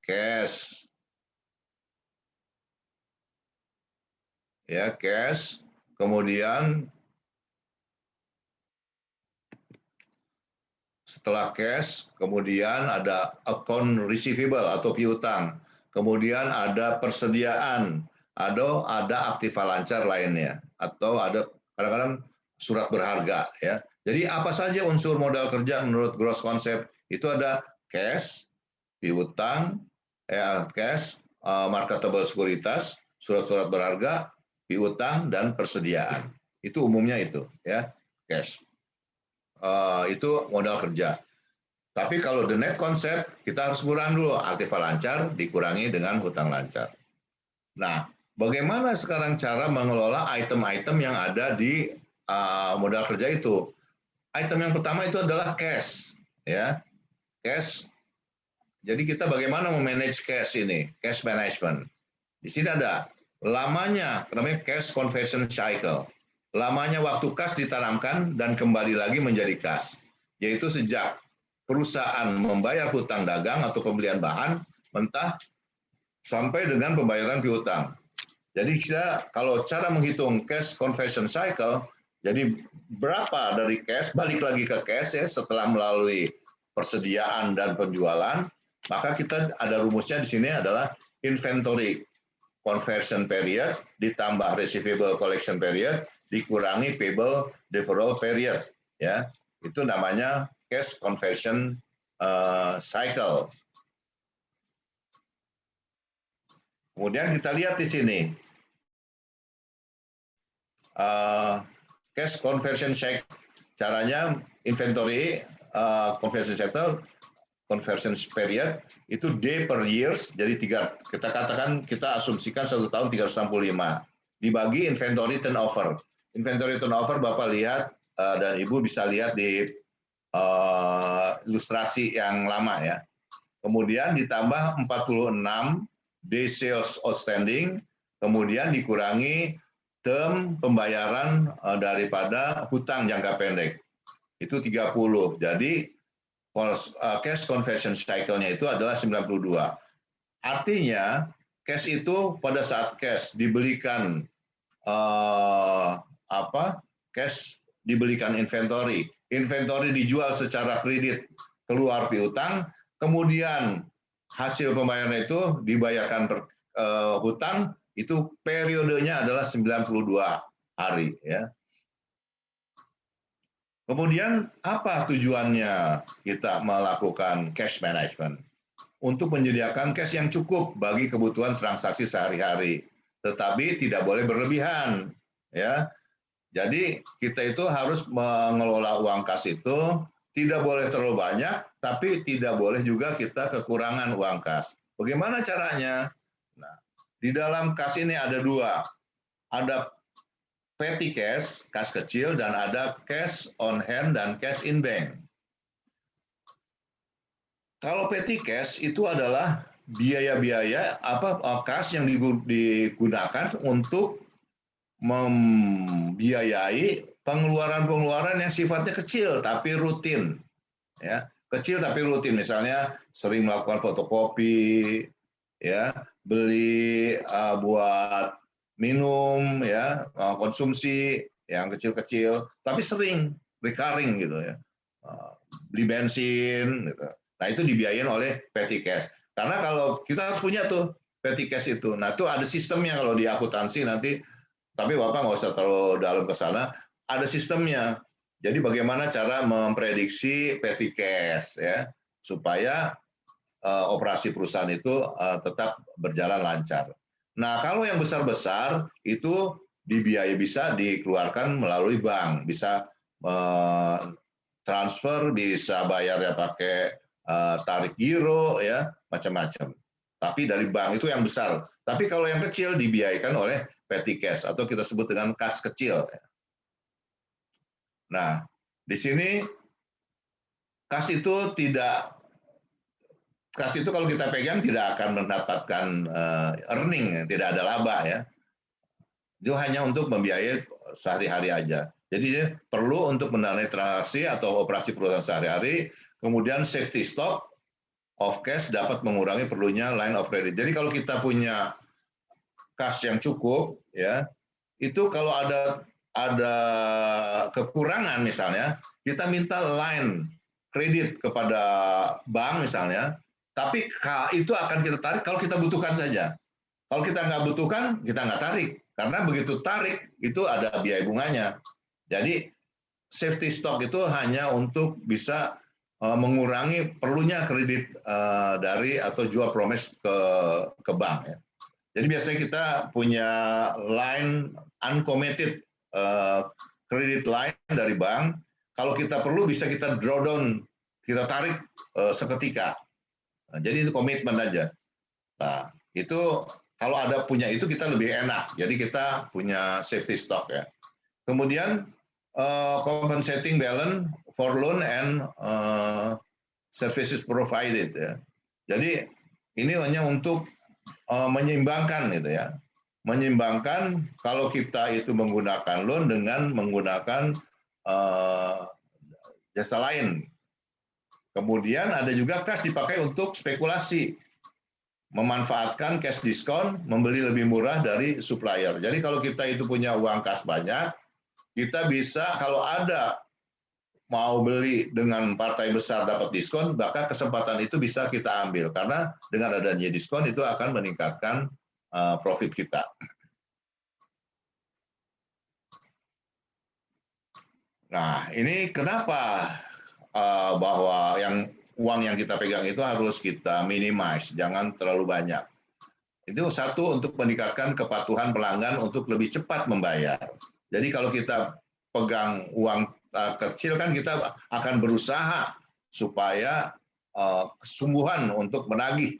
cash, ya cash, kemudian setelah cash, kemudian ada account receivable atau piutang, kemudian ada persediaan, ada aktiva lancar lainnya, atau ada kadang-kadang surat berharga ya. Jadi apa saja unsur modal kerja menurut gross konsep itu ada cash, piutang, cash, marketable sekuritas, surat-surat berharga, piutang dan persediaan. Itu umumnya itu ya, cash. Itu modal kerja. Tapi kalau the net konsep, kita harus kurang dulu aktiva lancar dikurangi dengan hutang lancar. Nah, bagaimana sekarang cara mengelola item-item yang ada di modal kerja itu? Item yang pertama itu adalah cash, ya, cash. Jadi kita bagaimana memanage cash ini, cash management. Di sini ada lamanya, namanya cash conversion cycle. Lamanya waktu kas ditanamkan dan kembali lagi menjadi kas, yaitu sejak perusahaan membayar hutang dagang atau pembelian bahan mentah sampai dengan pembayaran piutang. Jadi kita kalau cara menghitung cash conversion cycle, jadi berapa dari cash balik lagi ke cash ya setelah melalui persediaan dan penjualan, maka kita ada rumusnya di sini adalah inventory conversion period ditambah receivable collection period dikurangi payable deferral period ya, itu namanya cash conversion cycle. Kemudian kita lihat di sini cash conversion cycle, caranya inventory conversion cycle conversion period itu day per years, jadi kita katakan kita asumsikan 1 tahun 365 dibagi inventory turnover. Inventory turnover Bapak lihat dan Ibu bisa lihat di ilustrasi yang lama ya. Kemudian ditambah 46 day sales outstanding, kemudian dikurangi term pembayaran daripada hutang jangka pendek. Itu 30. Jadi cash conversion cycle-nya itu adalah 92. Artinya cash itu pada saat cash dibelikan cash dibelikan inventory dijual secara kredit keluar piutang, kemudian hasil pembayaran itu dibayarkan hutang, itu periodenya adalah 92 hari ya. Kemudian apa tujuannya kita melakukan cash management? Untuk menyediakan cash yang cukup bagi kebutuhan transaksi sehari-hari, tetapi tidak boleh berlebihan, ya. Jadi kita itu harus mengelola uang kas itu tidak boleh terlalu banyak, tapi tidak boleh juga kita kekurangan uang kas. Bagaimana caranya? Nah, di dalam kas ini ada dua, ada petty cash, kas kecil, dan ada cash on hand dan cash in bank. Kalau petty cash itu adalah biaya-biaya kas yang digunakan untuk membiayai pengeluaran-pengeluaran yang sifatnya kecil tapi rutin, ya, kecil tapi rutin. Misalnya sering melakukan fotokopi, ya, beli buat minum ya, konsumsi yang kecil-kecil tapi sering recurring gitu ya, beli bensin gitu. Nah itu dibiayain oleh petty cash, karena kalau kita harus punya tuh petty cash itu, nah itu ada sistemnya kalau di akuntansi nanti, tapi Bapak nggak usah terlalu dalam ke sana, ada sistemnya. Jadi bagaimana cara memprediksi petty cash ya supaya operasi perusahaan itu tetap berjalan lancar. Nah, kalau yang besar-besar itu dibiayai bisa dikeluarkan melalui bank, bisa transfer, bisa bayar ya pakai tarik giro ya, macam-macam. Tapi dari bank itu yang besar. Tapi kalau yang kecil dibiayaikan oleh petty cash atau kita sebut dengan kas kecil. Nah, di sini kas itu kalau kita pegang tidak akan mendapatkan earning, tidak ada laba ya. Itu hanya untuk membiayai sehari-hari aja. Jadi perlu untuk mendanai transaksi atau operasi perusahaan sehari-hari, kemudian safety stock of cash dapat mengurangi perlunya line of credit. Jadi kalau kita punya kas yang cukup, ya, itu kalau ada kekurangan misalnya, kita minta line kredit kepada bank misalnya, tapi itu akan kita tarik kalau kita butuhkan saja. Kalau kita nggak butuhkan, kita nggak tarik. Karena begitu tarik, itu ada biaya bunganya. Jadi safety stock itu hanya untuk bisa mengurangi perlunya kredit dari atau jual promise ke bank. Ya. Jadi biasanya kita punya line uncommitted credit line dari bank. Kalau kita perlu bisa kita draw down, kita tarik seketika. Nah, jadi itu komitmen aja. Nah, itu kalau ada punya itu kita lebih enak. Jadi kita punya safety stock ya. Kemudian compensating balance for loan and services provided ya. Jadi ini hanya untuk menyeimbangkan gitu ya. Menyeimbangkan kalau kita itu menggunakan loan dengan menggunakan jasa lain. Kemudian ada juga kas dipakai untuk spekulasi. Memanfaatkan cash diskon, membeli lebih murah dari supplier. Jadi kalau kita itu punya uang kas banyak, kita bisa kalau ada mau beli dengan partai besar dapat diskon, maka kesempatan itu bisa kita ambil. Karena dengan adanya diskon itu akan meningkatkan profit kita. Nah, ini kenapa bahwa uang yang kita pegang itu harus kita minimize, jangan terlalu banyak. Itu satu untuk meningkatkan kepatuhan pelanggan untuk lebih cepat membayar. Jadi kalau kita pegang uang kecil kan kita akan berusaha supaya kesungguhan untuk menagih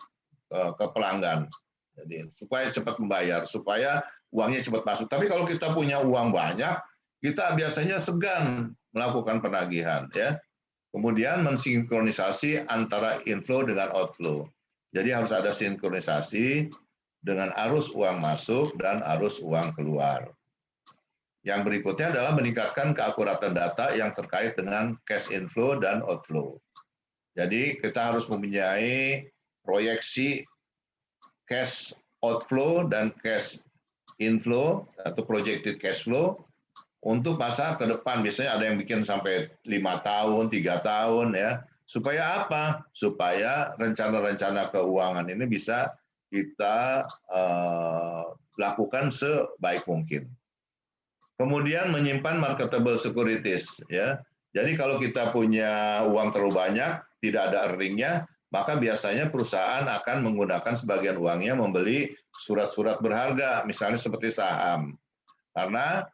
ke pelanggan. Jadi supaya cepat membayar, supaya uangnya cepat masuk. Tapi kalau kita punya uang banyak, kita biasanya segan melakukan penagihan, ya. Kemudian mensinkronisasi antara inflow dengan outflow. Jadi harus ada sinkronisasi dengan arus uang masuk dan arus uang keluar. Yang berikutnya adalah meningkatkan keakuratan data yang terkait dengan cash inflow dan outflow. Jadi kita harus mempunyai proyeksi cash outflow dan cash inflow atau projected cash flow untuk masa ke depan. Biasanya ada yang bikin sampai 5 tahun, 3 tahun ya. Supaya apa? Supaya rencana-rencana keuangan ini bisa kita lakukan sebaik mungkin. Kemudian menyimpan marketable securities ya. Jadi kalau kita punya uang terlalu banyak, tidak ada earningnya, maka biasanya perusahaan akan menggunakan sebagian uangnya membeli surat-surat berharga, misalnya seperti saham. Karena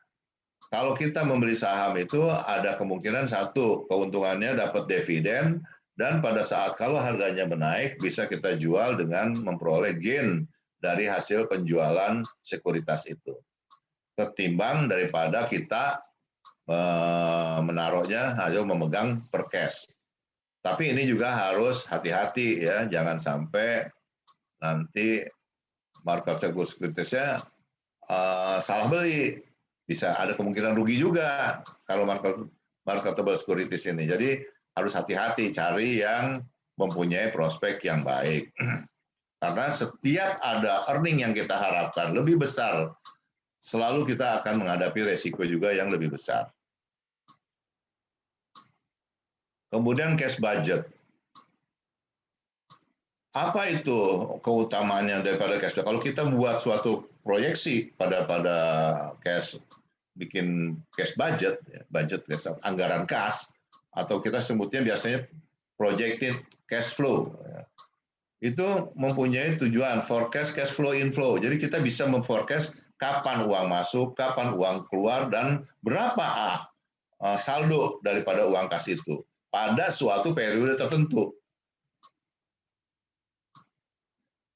kalau kita membeli saham itu ada kemungkinan satu, keuntungannya dapat dividen, dan pada saat kalau harganya menaik bisa kita jual dengan memperoleh gain dari hasil penjualan sekuritas itu. Ketimbang daripada kita menaruhnya atau memegang per cash. Tapi ini juga harus hati-hati ya, jangan sampai nanti market sekuritasnya salah beli. Bisa ada kemungkinan rugi juga kalau marketable securities ini. Jadi harus hati-hati cari yang mempunyai prospek yang baik. Karena setiap ada earning yang kita harapkan lebih besar, selalu kita akan menghadapi resiko juga yang lebih besar. Kemudian cash budget. Apa itu keutamaannya daripada cash budget? Kalau kita buat suatu proyeksi pada cash, bikin cash budget, anggaran kas, atau kita sebutnya biasanya projected cash flow. Itu mempunyai tujuan forecast cash flow inflow. Jadi kita bisa memforecast kapan uang masuk, kapan uang keluar, dan berapa saldo daripada uang kas itu pada suatu periode tertentu.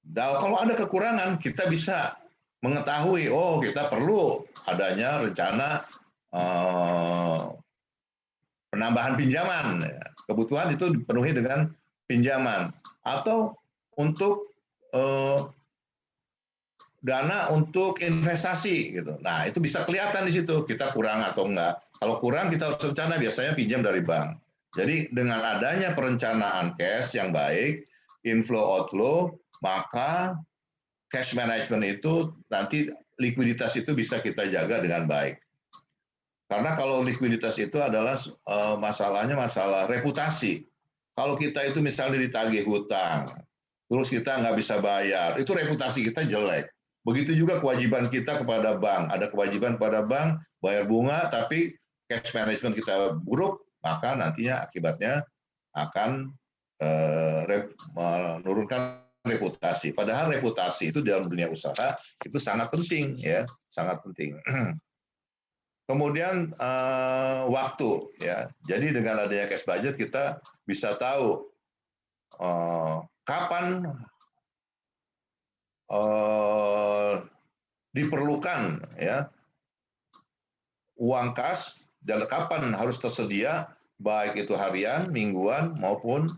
Dan kalau ada kekurangan, kita bisa mengetahui, oh kita perlu adanya rencana penambahan pinjaman. Kebutuhan itu dipenuhi dengan pinjaman. Atau untuk dana untuk investasi. Gitu. Nah itu bisa kelihatan di situ, kita kurang atau enggak. Kalau kurang kita harus rencana, biasanya pinjam dari bank. Jadi dengan adanya perencanaan cash yang baik, inflow outflow, maka cash management itu nanti likuiditas itu bisa kita jaga dengan baik. Karena kalau likuiditas itu adalah masalahnya masalah reputasi. Kalau kita itu misalnya ditagih hutang, terus kita nggak bisa bayar, itu reputasi kita jelek. Begitu juga kewajiban kita kepada bank. Ada kewajiban kepada bank, bayar bunga, tapi cash management kita buruk, maka nantinya akibatnya akan menurunkan reputasi. Padahal reputasi itu dalam dunia usaha itu sangat penting, ya, sangat penting. Kemudian waktu, ya. Jadi dengan adanya cash budget kita bisa tahu kapan diperlukan, ya, uang kas dan kapan harus tersedia, baik itu harian, mingguan maupun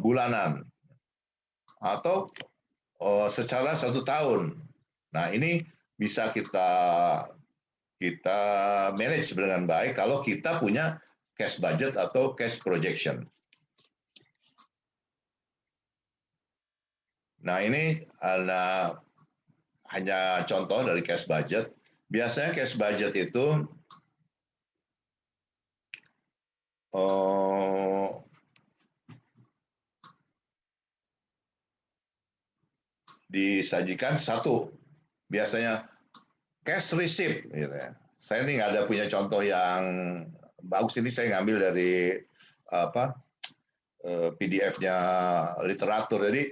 bulanan, atau secara 1 tahun. Nah, ini bisa kita manage dengan baik kalau kita punya cash budget atau cash projection. Nah, ini hanya contoh dari cash budget. Biasanya cash budget itu disajikan satu, biasanya cash receipt, gitu ya. Saya ini nggak ada punya contoh yang bagus, ini saya ngambil dari PDF-nya literatur. Jadi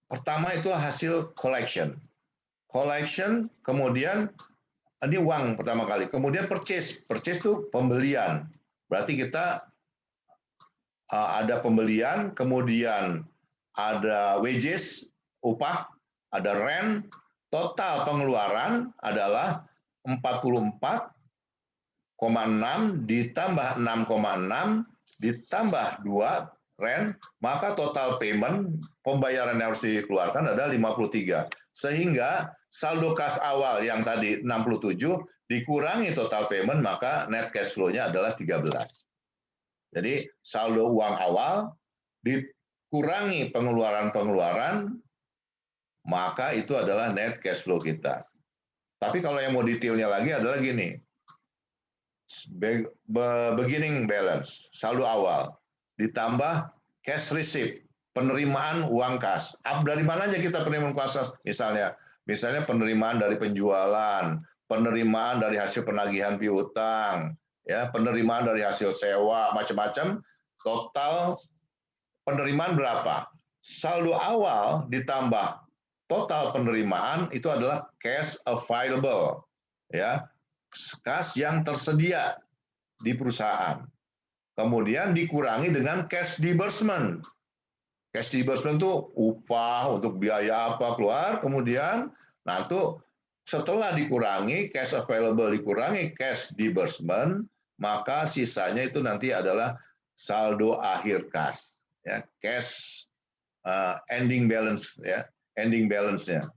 pertama itu hasil collection, kemudian ini uang pertama kali, kemudian purchase itu pembelian, berarti kita ada pembelian, kemudian ada wages, upah, ada rent, total pengeluaran adalah 44,6 ditambah 6,6 ditambah 2 rent, maka total payment, pembayaran yang harus dikeluarkan adalah 53. Sehingga saldo kas awal yang tadi 67 dikurangi total payment, maka net cash flow-nya adalah 13. Jadi saldo uang awal dikurangi pengeluaran-pengeluaran, maka itu adalah net cash flow kita. Tapi kalau yang mau detailnya lagi adalah gini, beginning balance, saldo awal, ditambah cash receipt, penerimaan uang kas. Dari mana aja kita penerimaan uang kas? Misalnya penerimaan dari penjualan, penerimaan dari hasil penagihan piutang, ya, penerimaan dari hasil sewa, macam-macam. Total penerimaan berapa? Saldo awal ditambah total penerimaan itu adalah cash available, ya, kas yang tersedia di perusahaan. Kemudian dikurangi dengan cash disbursement. Cash disbursement itu upah untuk biaya apa keluar, kemudian nanti setelah dikurangi cash available, dikurangi cash disbursement, maka sisanya itu nanti adalah saldo akhir kas, ya, cash ending balance, ya, ending balance-nya,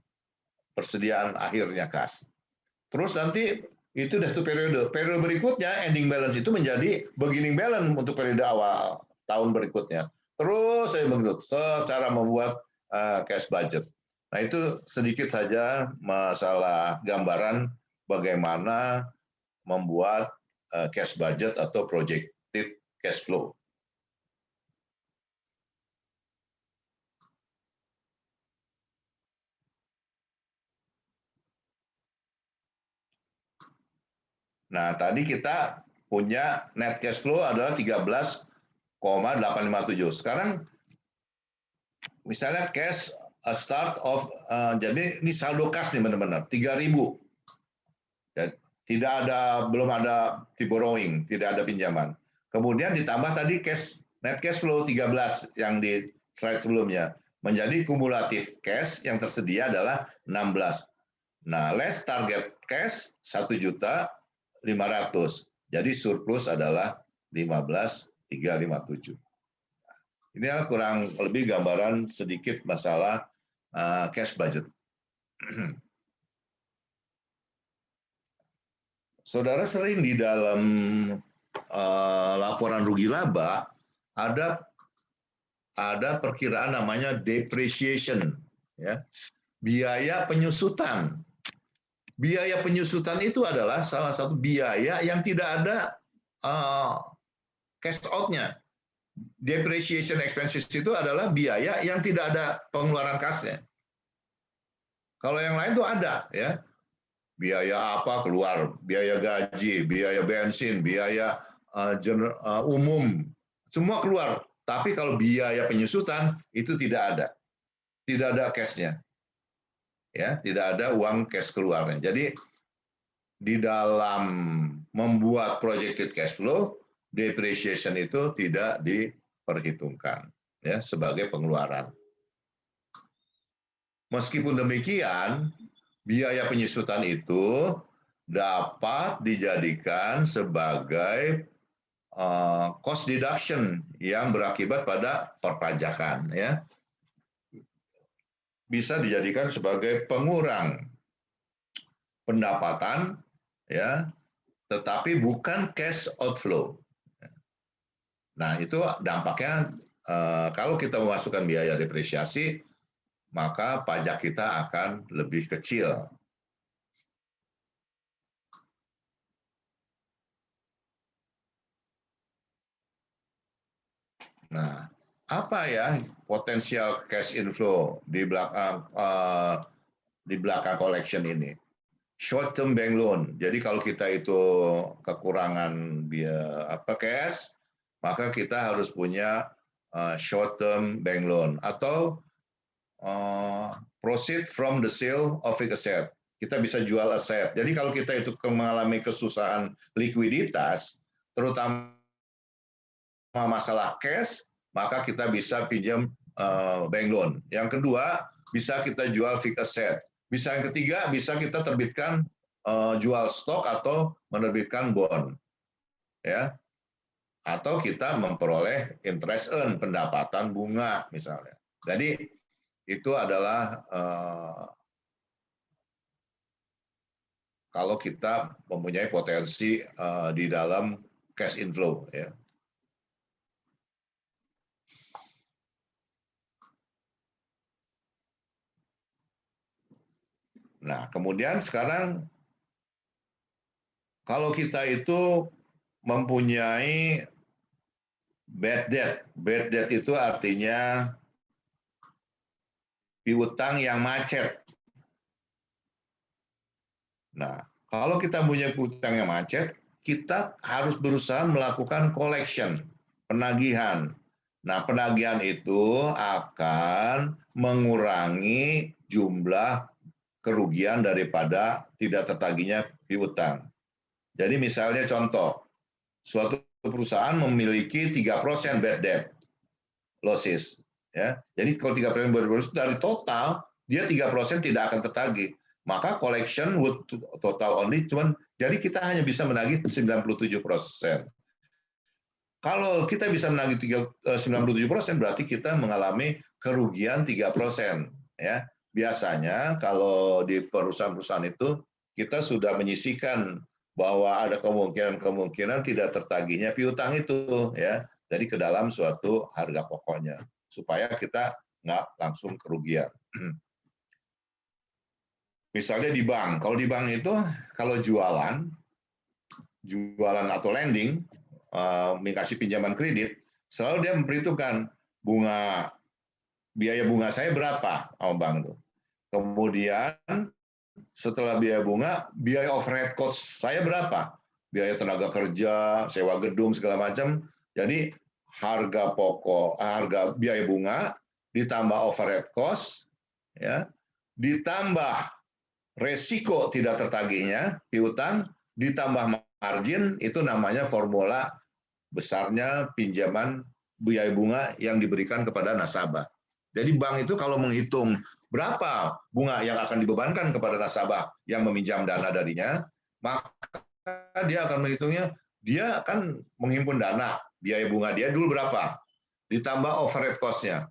persediaan akhirnya kas. Terus nanti itu udah satu periode. Periode berikutnya ending balance itu menjadi beginning balance untuk periode awal tahun berikutnya. Terus saya menurut secara membuat cash budget. Nah, itu sedikit saja masalah gambaran bagaimana membuat cash budget atau projected cash flow. Nah, tadi kita punya net cash flow adalah 13,857. Sekarang misalnya cash start of, jadi ini saldo kas nih benar-benar 3.000. Belum ada di borrowing, tidak ada pinjaman. Kemudian ditambah tadi net cash flow 13 yang di slide sebelumnya. Menjadi kumulatif cash yang tersedia adalah 16. Nah, less target cash 1.500.000. Jadi surplus adalah 15.357. Ini kurang lebih gambaran sedikit masalah cash budget. Saudara sering di dalam laporan rugi laba ada ada perkiraan namanya depreciation, ya, biaya penyusutan. Biaya penyusutan itu adalah salah satu biaya yang tidak ada cash out-nya. Depreciation expenses itu adalah biaya yang tidak ada pengeluaran kasnya. Kalau yang lain itu ada, ya, biaya apa keluar, biaya gaji, biaya bensin, biaya umum, semua keluar. Tapi kalau biaya penyusutan itu tidak ada cash-nya, ya, tidak ada uang cash keluarnya. Jadi di dalam membuat projected cash flow, depreciation itu tidak diperhitungkan, ya, sebagai pengeluaran. Meskipun demikian, biaya penyusutan itu dapat dijadikan sebagai cost deduction yang berakibat pada perpajakan, ya, bisa dijadikan sebagai pengurang pendapatan, ya, tetapi bukan cash outflow. Nah, itu dampaknya kalau kita memasukkan biaya depresiasi, maka pajak kita akan lebih kecil. Nah, apa ya potensial cash inflow di belakang collection ini? Short term bank loan. Jadi kalau kita itu kekurangan cash, maka kita harus punya short term bank loan atau proceed from the sale of fixed asset. Kita bisa jual aset. Jadi kalau kita itu mengalami kesusahan likuiditas, terutama masalah cash, maka kita bisa pinjam bank loan. Yang kedua, bisa kita jual fixed asset. Bisa yang ketiga, bisa kita terbitkan jual stok atau menerbitkan bond, ya. Atau kita memperoleh interest earn, pendapatan bunga misalnya. Jadi itu adalah kalau kita mempunyai potensi di dalam cash inflow, ya. Nah, kemudian sekarang kalau kita itu mempunyai bad debt itu artinya piutang yang macet. Nah, kalau kita punya piutang yang macet, kita harus berusaha melakukan collection, penagihan. Nah, penagihan itu akan mengurangi jumlah kerugian daripada tidak tertagihnya piutang. Jadi misalnya contoh, suatu perusahaan memiliki 3% bad debt losses, ya. Jadi kalau 3% bad debt losses dari total, dia 3% tidak akan tertagih. Maka collection would total only jadi kita hanya bisa menagih 97%. Kalau kita bisa menagih 97%, berarti kita mengalami kerugian 3%, ya. Biasanya kalau di perusahaan-perusahaan itu kita sudah menyisihkan bahwa ada kemungkinan tidak tertagihnya piutang itu, ya. Jadi ke dalam suatu harga pokoknya supaya kita nggak langsung kerugian. Misalnya di bank, kalau di bank itu kalau jualan atau lending, kasih pinjaman kredit, selalu dia memperhitungkan biaya bunga saya berapa sama bank itu. Kemudian setelah biaya bunga, biaya overhead cost saya berapa? Biaya tenaga kerja, sewa gedung segala macam. Jadi harga biaya bunga ditambah overhead cost, ya, ditambah resiko tidak tertagihnya piutang, ditambah margin, itu namanya formula besarnya pinjaman biaya bunga yang diberikan kepada nasabah. Jadi bank itu kalau menghitung berapa bunga yang akan dibebankan kepada nasabah yang meminjam dana darinya, maka dia akan menghitungnya, dia akan menghimpun dana, biaya bunga dia dulu berapa, ditambah overhead cost-nya,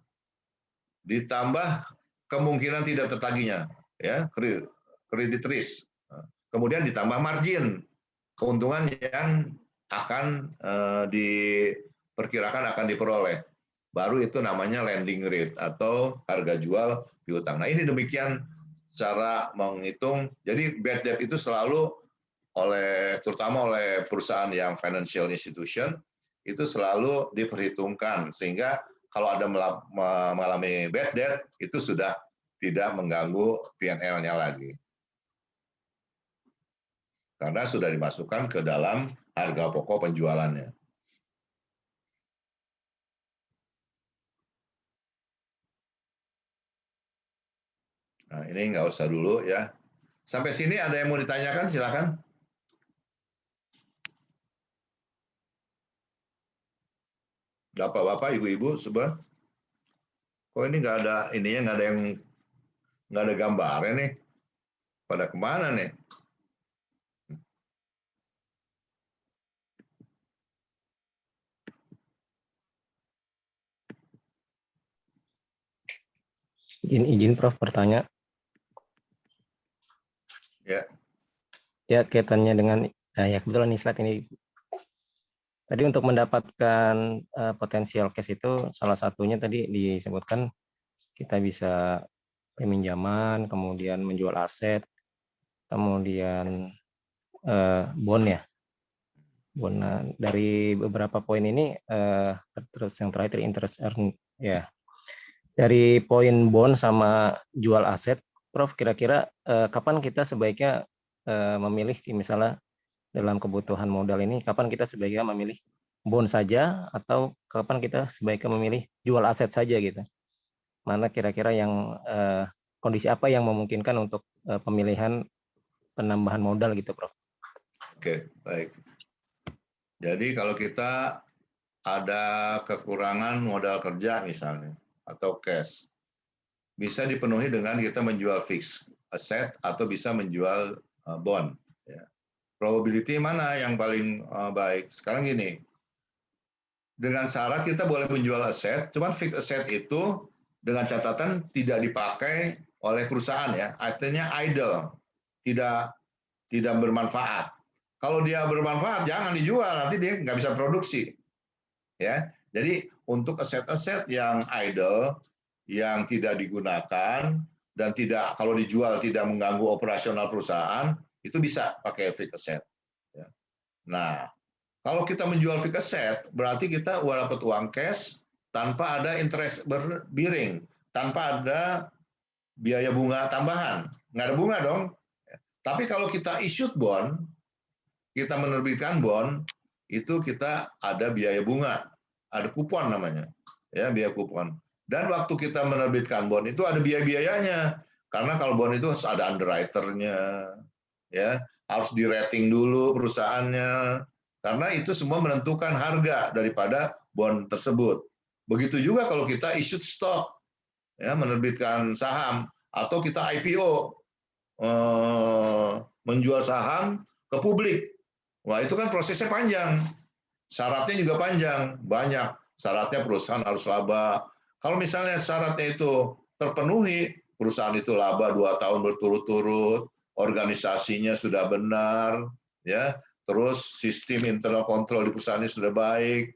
ditambah kemungkinan tidak tertagihnya, ya, credit risk, kemudian ditambah margin, keuntungan yang akan diperkirakan akan diperoleh. baru itu namanya lending rate atau harga jual piutang. Nah, ini demikian cara menghitung. Jadi bad debt itu selalu terutama oleh perusahaan yang financial institution itu selalu diperhitungkan sehingga kalau ada mengalami bad debt itu sudah tidak mengganggu P&L-nya lagi. Karena sudah dimasukkan ke dalam harga pokok penjualannya. Nah, ini nggak usah dulu ya. Sampai sini ada yang mau ditanyakan, silakan. Bapak-bapak, ibu-ibu, coba. Kok ini nggak ada ininya, nggak ada gambarnya nih. Pada kemana nih? Izin Prof bertanya. Ya. Ya, kaitannya dengan ya kebetulan nih slide ini. Tadi untuk mendapatkan potensial cash itu salah satunya tadi disebutkan kita bisa peminjaman, kemudian menjual aset, kemudian bond ya. Bond. Nah, dari beberapa poin ini terus yang terakhir interest earn ya. Dari poin bond sama jual aset, Prof, kira-kira kapan kita sebaiknya memilih misalnya dalam kebutuhan modal ini, kapan kita sebaiknya memilih bond saja atau kapan kita sebaiknya memilih jual aset saja gitu? Mana kira-kira yang kondisi apa yang memungkinkan untuk pemilihan penambahan modal gitu, Prof? Oke, baik. Jadi kalau kita ada kekurangan modal kerja misalnya atau cash, bisa dipenuhi dengan kita menjual fixed asset atau bisa menjual bond. Ya. Probability mana yang paling baik? Sekarang gini, dengan syarat kita boleh menjual aset, cuman fixed asset itu dengan catatan tidak dipakai oleh perusahaan ya, artinya idle, tidak bermanfaat. Kalau dia bermanfaat jangan dijual, nanti dia nggak bisa produksi. Ya, jadi untuk aset-aset yang idle, yang tidak digunakan dan tidak kalau dijual tidak mengganggu operasional perusahaan, itu bisa pakai fixed asset. Ya. Nah, kalau kita menjual fixed asset, berarti kita dapat uang cash tanpa ada interest bearing, tanpa ada biaya bunga tambahan. Nggak ada bunga dong. Tapi kalau kita issued bond, kita menerbitkan bond, itu kita ada biaya bunga, ada kupon namanya, ya biaya kupon. Dan waktu kita menerbitkan bond itu ada biaya-biayanya, karena kalau bond itu harus ada underwriter-nya, ya harus di rating dulu perusahaannya, karena itu semua menentukan harga daripada bond tersebut. Begitu juga kalau kita issued stock, ya menerbitkan saham atau kita IPO, menjual saham ke publik. Wah, itu kan prosesnya panjang. Syaratnya juga panjang, banyak. Syaratnya perusahaan harus laba. Kalau misalnya syaratnya itu terpenuhi, perusahaan itu laba 2 tahun berturut-turut, organisasinya sudah benar, ya, terus sistem internal kontrol di perusahaannya sudah baik,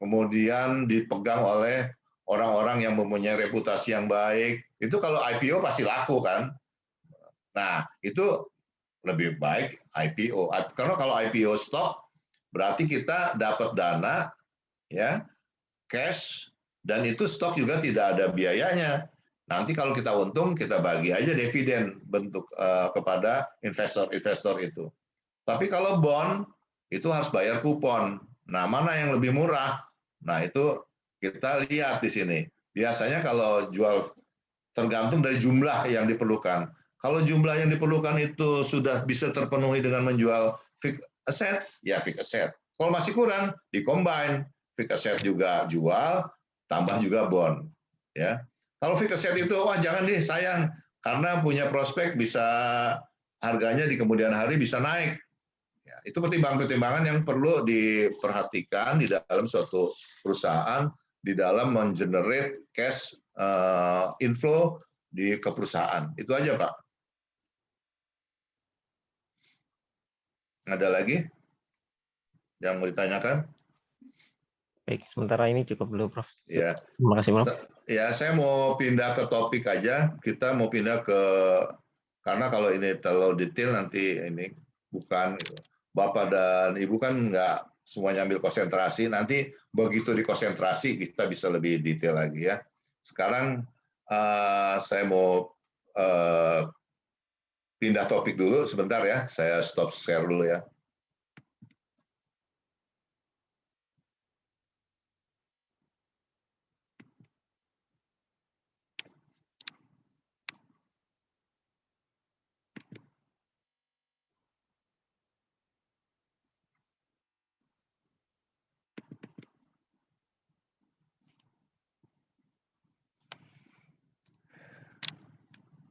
kemudian dipegang oleh orang-orang yang mempunyai reputasi yang baik, itu kalau IPO pasti laku kan. Nah, itu lebih baik IPO. Karena kalau IPO stock, berarti kita dapat dana, ya, cash, dan itu stok juga tidak ada biayanya. Nanti kalau kita untung, kita bagi aja dividen bentuk kepada investor-investor itu. Tapi kalau bond, itu harus bayar kupon. Nah, mana yang lebih murah? Nah, itu kita lihat di sini. Biasanya kalau jual tergantung dari jumlah yang diperlukan. Kalau jumlah yang diperlukan itu sudah bisa terpenuhi dengan menjual fixed asset, ya fixed asset. Kalau masih kurang, di-combine. Fixed asset juga jual, tambah juga bond. Ya. Kalau fixed asset itu, wah jangan deh sayang, karena punya prospek bisa harganya di kemudian hari bisa naik. Ya, itu pertimbangan-pertimbangan yang perlu diperhatikan di dalam suatu perusahaan, di dalam mengenerate cash inflow ke perusahaan. Itu aja, Pak. Ada lagi yang mau ditanyakan? Baik, sementara ini cukup dulu, Prof. Ya, Terima kasih, Prof. ya saya mau pindah ke topik aja. Kita mau pindah ke, karena kalau ini terlalu detail nanti ini bukan Bapak dan Ibu kan nggak semuanya ambil konsentrasi. Nanti begitu dikonsentrasi kita bisa lebih detail lagi ya. Sekarang saya mau pindah topik dulu sebentar ya. Saya stop share dulu ya.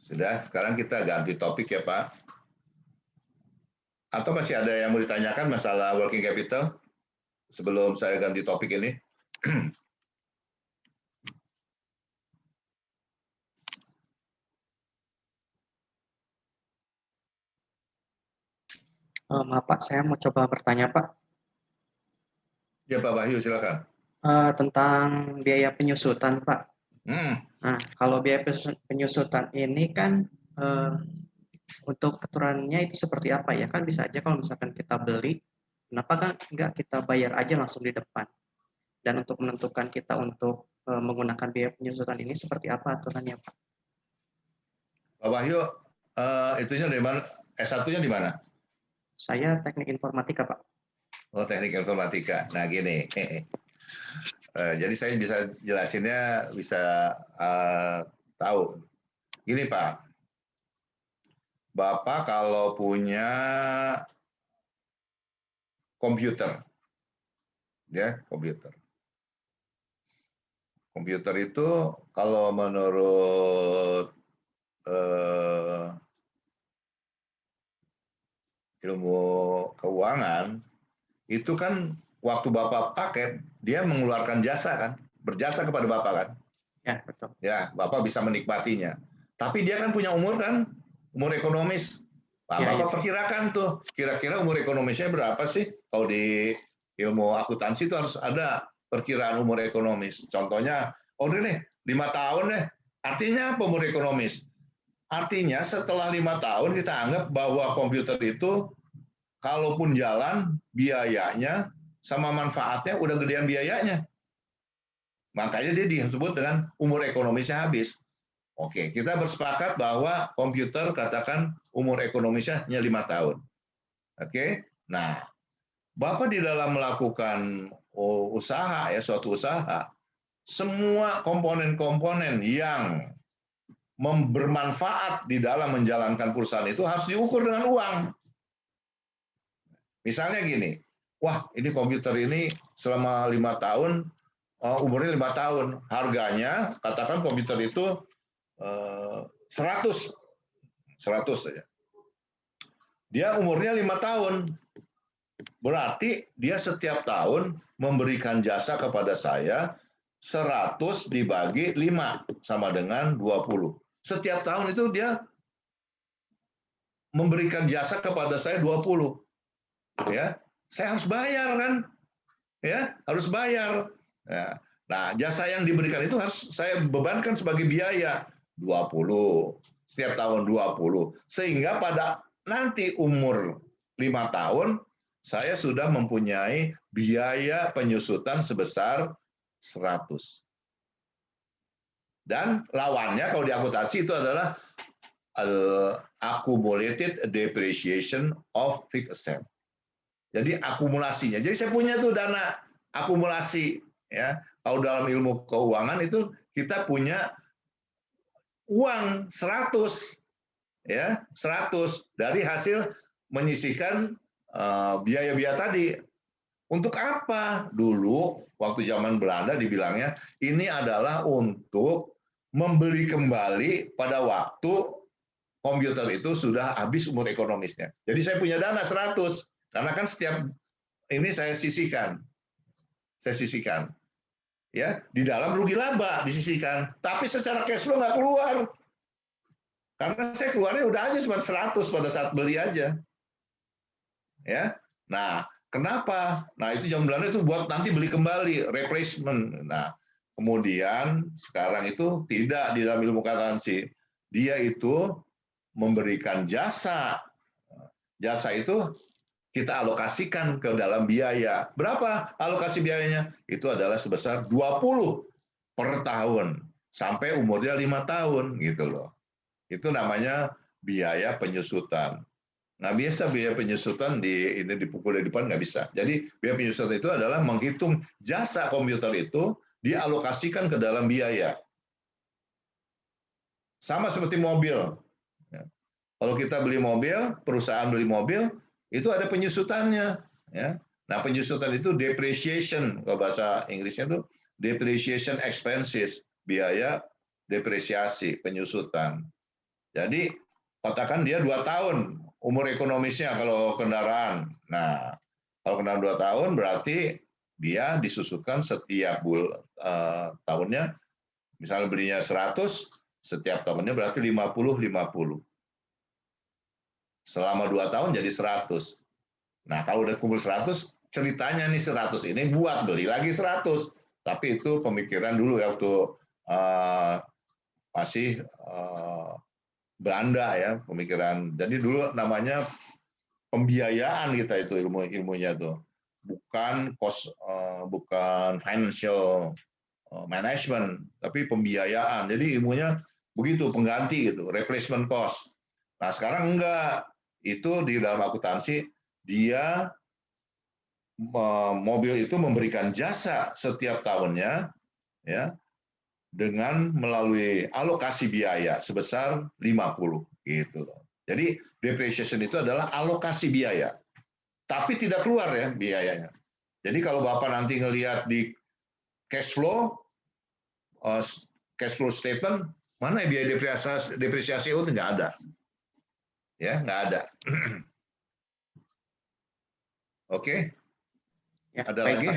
Sudah, sekarang kita ganti topik ya Pak. Atau masih ada yang mau ditanyakan masalah working capital sebelum saya ganti topik ini? Maaf Pak, saya mau coba bertanya Pak. Ya Pak Wahyu, silakan. Tentang biaya penyusutan Pak. Nah, kalau biaya penyusutan ini kan untuk aturannya itu seperti apa ya? Kan bisa aja kalau misalkan kita beli, kenapa kan nggak kita bayar aja langsung di depan? Dan untuk menentukan kita untuk menggunakan biaya penyusutan ini seperti apa aturannya Pak? Pak Wahyu, itunya dari mana? S1-nya di mana? Saya teknik informatika Pak. Oh, teknik informatika. Nah, gini. Jadi saya bisa jelasinnya, bisa tahu. Gini Pak, Bapak kalau punya komputer, ya komputer. Komputer itu kalau menurut ilmu keuangan, itu kan waktu Bapak pakai, dia mengeluarkan jasa kan, berjasa kepada Bapak kan. Ya, betul. Ya, Bapak bisa menikmatinya. Tapi dia kan punya umur kan, umur ekonomis. Nah, Ya, Bapak ya. perkirakan tuh, kira-kira umur ekonomisnya berapa sih? Kalau di ilmu akuntansi itu harus ada perkiraan umur ekonomis. Contohnya, oh ini 5 tahun deh. Artinya apa umur ekonomis? Artinya setelah 5 tahun kita anggap bahwa komputer itu kalaupun jalan biayanya sama manfaatnya udah gedean biayanya. Makanya dia disebut dengan umur ekonomisnya habis. Oke, kita bersepakat bahwa komputer katakan umur ekonomisnya 5 tahun. Oke, nah Bapak di dalam melakukan usaha ya suatu usaha, semua komponen-komponen yang bermanfaat di dalam menjalankan perusahaan itu harus diukur dengan uang. Misalnya gini, wah ini komputer ini selama 5 tahun, umurnya 5 tahun, harganya katakan komputer itu 100 saja. Dia umurnya 5 tahun, berarti dia setiap tahun memberikan jasa kepada saya 100 dibagi 5 sama dengan 20. Setiap tahun itu dia memberikan jasa kepada saya 20. Ya, saya harus bayar kan? Ya, harus bayar. Ya. Nah, jasa yang diberikan itu harus saya bebankan sebagai biaya 20. Setiap tahun 20. Sehingga pada nanti umur 5 tahun saya sudah mempunyai biaya penyusutan sebesar 100. Dan lawannya kalau di akuntansi itu adalah accumulated depreciation of fixed asset. Jadi akumulasinya. Jadi saya punya tuh dana akumulasi ya. Kalau dalam ilmu keuangan itu kita punya uang 100 ya, 100 dari hasil menyisihkan biaya-biaya tadi. Untuk apa? Dulu waktu zaman Belanda dibilangnya ini adalah untuk membeli kembali pada waktu komputer itu sudah habis umur ekonomisnya. Jadi saya punya dana 100 karena kan setiap ini saya sisihkan. Ya, di dalam rugi laba disisihkan, tapi secara cash flow nggak keluar. Karena saya keluarnya udah aja cuma 100 pada saat beli aja. Ya. Nah, Kenapa? Nah, itu jam Belanda itu buat nanti beli kembali, replacement. Nah, kemudian sekarang itu tidak di dalam ilmu akuntansi. Dia itu memberikan jasa. Jasa itu kita alokasikan ke dalam biaya. Berapa alokasi biayanya? Itu adalah sebesar 20 per tahun sampai umurnya 5 tahun gitu loh. Itu namanya biaya penyusutan. Nggak bisa biaya penyusutan ini dipukul di depan, nggak bisa. Jadi biaya penyusutan itu adalah menghitung jasa komputer itu dialokasikan ke dalam biaya. Sama seperti mobil. Kalau kita beli mobil, perusahaan beli mobil, itu ada penyusutannya. Ya. Nah, penyusutan itu depreciation, kalau bahasa Inggrisnya itu depreciation expenses, biaya depresiasi, penyusutan. Jadi, katakan dia 2 tahun umur ekonomisnya kalau kendaraan. Nah, kalau kendaraan 2 tahun berarti dia disusutkan setiap tahunnya, misalnya belinya 100, setiap tahunnya berarti 50. Selama 2 tahun jadi 100. Nah, kalau udah kumpul 100, ceritanya nih 100 ini buat beli lagi 100. Tapi itu pemikiran dulu ya waktu masih Belanda ya, pemikiran. Jadi dulu namanya pembiayaan kita itu ilmunya tuh. Bukan bukan financial management, tapi pembiayaan. Jadi ilmunya begitu, pengganti gitu, replacement cost. Nah, sekarang enggak. Itu di dalam akuntansi dia mobil itu memberikan jasa setiap tahunnya ya dengan melalui alokasi biaya sebesar 50 gitu loh. Jadi depreciation itu adalah alokasi biaya. Tapi tidak keluar ya biayanya. Jadi kalau Bapak nanti ngelihat di cash flow statement, mana ya biaya depresiasi itu nggak ada. Ya, nggak ada. Oke. Ya, Ada baik, lagi?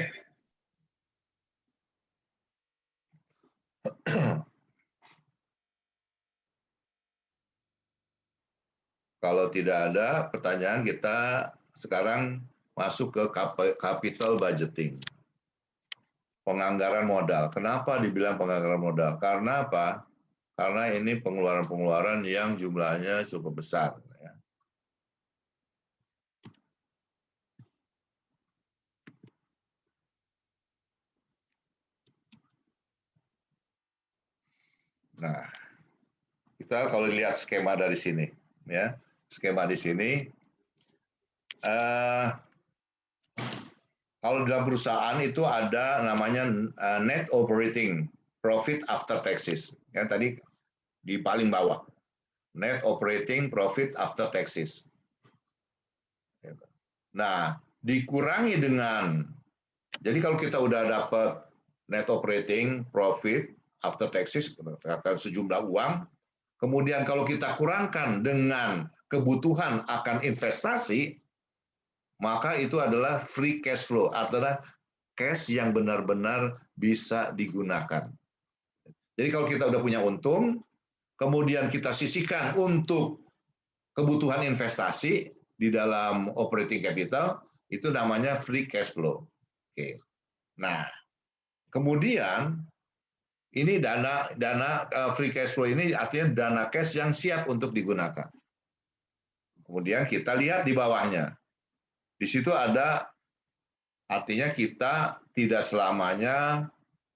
Kalau tidak ada pertanyaan, kita sekarang masuk ke capital budgeting. Penganggaran modal. Kenapa dibilang penganggaran modal? Karena apa? Karena ini pengeluaran-pengeluaran yang jumlahnya cukup besar. Nah, kita kalau lihat skema dari sini, ya, skema di sini, kalau dalam perusahaan itu ada namanya net operating profit after taxes, yang tadi di paling bawah, net operating profit after taxes. Nah, dikurangi dengan, jadi kalau kita udah dapat net operating profit after taxes, katakan sejumlah uang, kemudian kalau kita kurangkan dengan kebutuhan akan investasi, maka itu adalah free cash flow, adalah cash yang benar-benar bisa digunakan. Jadi kalau kita udah punya untung, kemudian kita sisihkan untuk kebutuhan investasi di dalam operating capital, itu namanya free cash flow. Oke. Nah, kemudian ini dana free cash flow ini artinya dana cash yang siap untuk digunakan. Kemudian kita lihat di bawahnya. Di situ ada, artinya kita tidak selamanya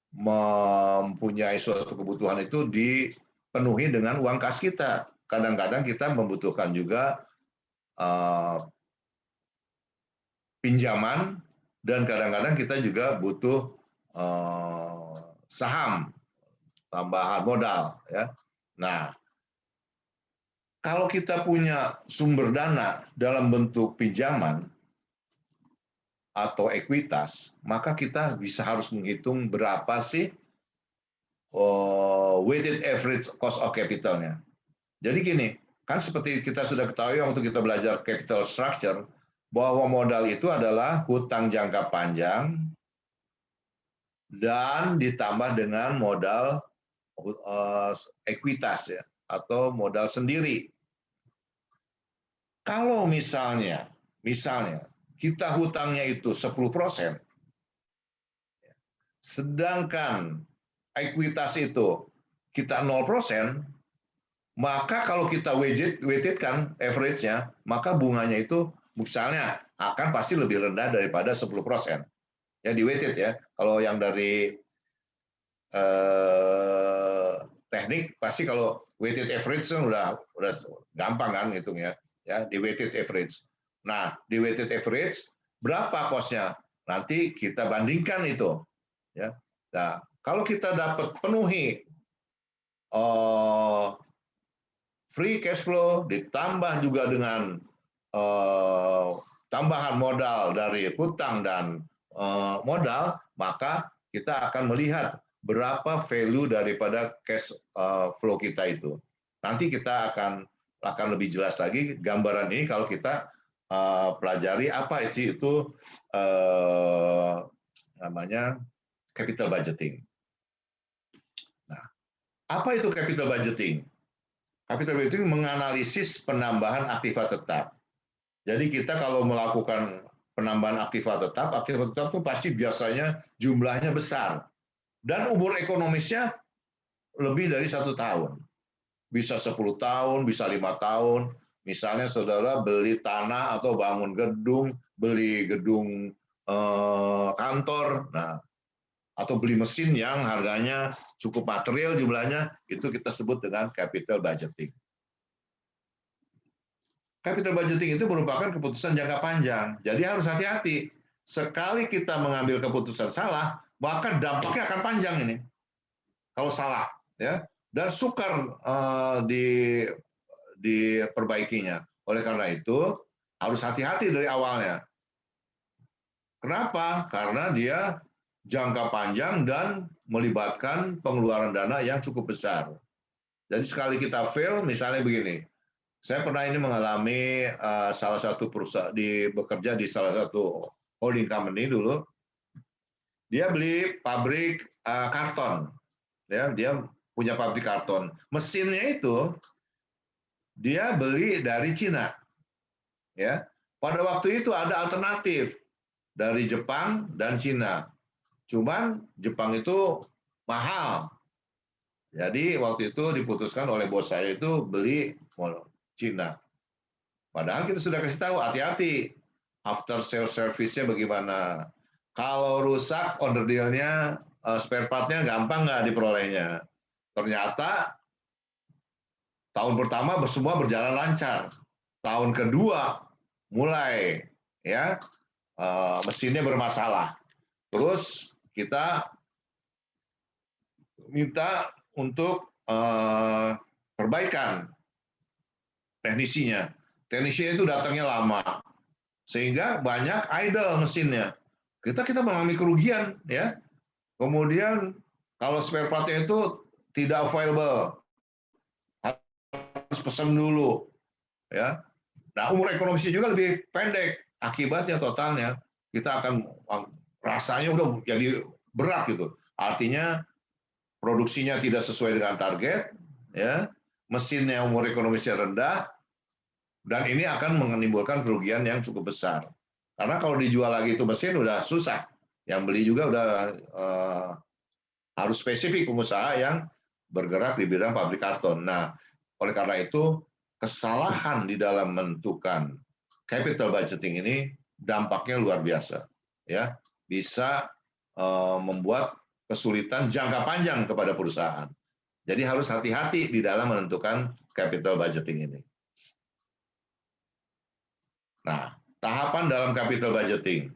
mempunyai suatu kebutuhan itu dipenuhi dengan uang kas kita. Kadang-kadang kita membutuhkan juga pinjaman, dan kadang-kadang kita juga butuh saham, tambahan modal. Ya. Nah, kalau kita punya sumber dana dalam bentuk pinjaman atau ekuitas, maka kita harus menghitung berapa sih weighted average cost of capital-nya. Jadi gini, kan seperti kita sudah ketahui waktu kita belajar capital structure, bahwa modal itu adalah hutang jangka panjang dan ditambah dengan modal ekuitas ya, atau modal sendiri. Kalau misalnya kita hutangnya itu 10%, sedangkan ekuitas itu kita 0%, maka kalau kita weighted-kan average-nya, maka bunganya itu misalnya akan pasti lebih rendah daripada 10%. Ya di weighted ya. Kalau yang dari teknik pasti kalau weighted average kan udah gampang kan ngitungnya ya di weighted average. Nah, di weighted average berapa cost-nya? Nanti kita bandingkan itu ya. Nah, kalau kita dapat penuhi free cash flow ditambah juga dengan tambahan modal dari hutang dan modal, maka kita akan melihat berapa value daripada cash flow kita itu. Nanti kita akan lebih jelas lagi gambaran ini kalau kita pelajari apa itu namanya capital budgeting. Nah, apa itu capital budgeting? Capital budgeting menganalisis penambahan aktiva tetap. Jadi kita kalau melakukan penambahan aktiva tetap itu pasti biasanya jumlahnya besar. Dan umur ekonomisnya lebih dari 1 tahun. Bisa 10 tahun, bisa 5 tahun. Misalnya saudara beli tanah atau bangun gedung, beli gedung kantor, nah, atau beli mesin yang harganya cukup material jumlahnya, itu kita sebut dengan capital budgeting. Capital budgeting itu merupakan keputusan jangka panjang, jadi harus hati-hati. Sekali kita mengambil keputusan salah, maka dampaknya akan panjang ini. Kalau salah, ya, dan sukar diperbaikinya. Oleh karena itu harus hati-hati dari awalnya. Kenapa? Karena dia jangka panjang dan melibatkan pengeluaran dana yang cukup besar. Jadi sekali kita fail, misalnya begini, saya pernah ini mengalami salah satu perusahaan bekerja di salah satu holding company dulu. Dia beli pabrik karton, ya, dia punya pabrik karton. Mesinnya itu dia beli dari Cina, ya. Pada waktu itu ada alternatif dari Jepang dan Cina. Cuman Jepang itu mahal. Jadi waktu itu diputuskan oleh bos saya itu beli Cina. Padahal kita sudah kasih tahu hati-hati. After sales service-nya bagaimana. Kalau rusak onderdilnya, spare part-nya gampang nggak diperolehnya. Ternyata tahun pertama semua berjalan lancar. Tahun kedua mulai ya mesinnya bermasalah. Terus kita minta untuk perbaikan teknisinya. Teknisinya itu datangnya lama, sehingga banyak idle mesinnya. Kita mengalami kerugian, ya. Kemudian kalau spare part-nya itu tidak available, harus pesan dulu, ya. Nah, umur ekonomisnya juga lebih pendek. Akibatnya totalnya kita akan rasanya udah jadi berat gitu. Artinya produksinya tidak sesuai dengan target, ya, mesinnya umur ekonomisnya rendah, dan ini akan menimbulkan kerugian yang cukup besar. Karena kalau dijual lagi itu mesin udah susah, yang beli juga udah harus spesifik pengusaha yang bergerak di bidang pabrik karton. Nah, oleh karena itu kesalahan di dalam menentukan capital budgeting ini dampaknya luar biasa, ya, bisa membuat kesulitan jangka panjang kepada perusahaan. Jadi harus hati-hati di dalam menentukan capital budgeting ini. Nah, tahapan dalam capital budgeting.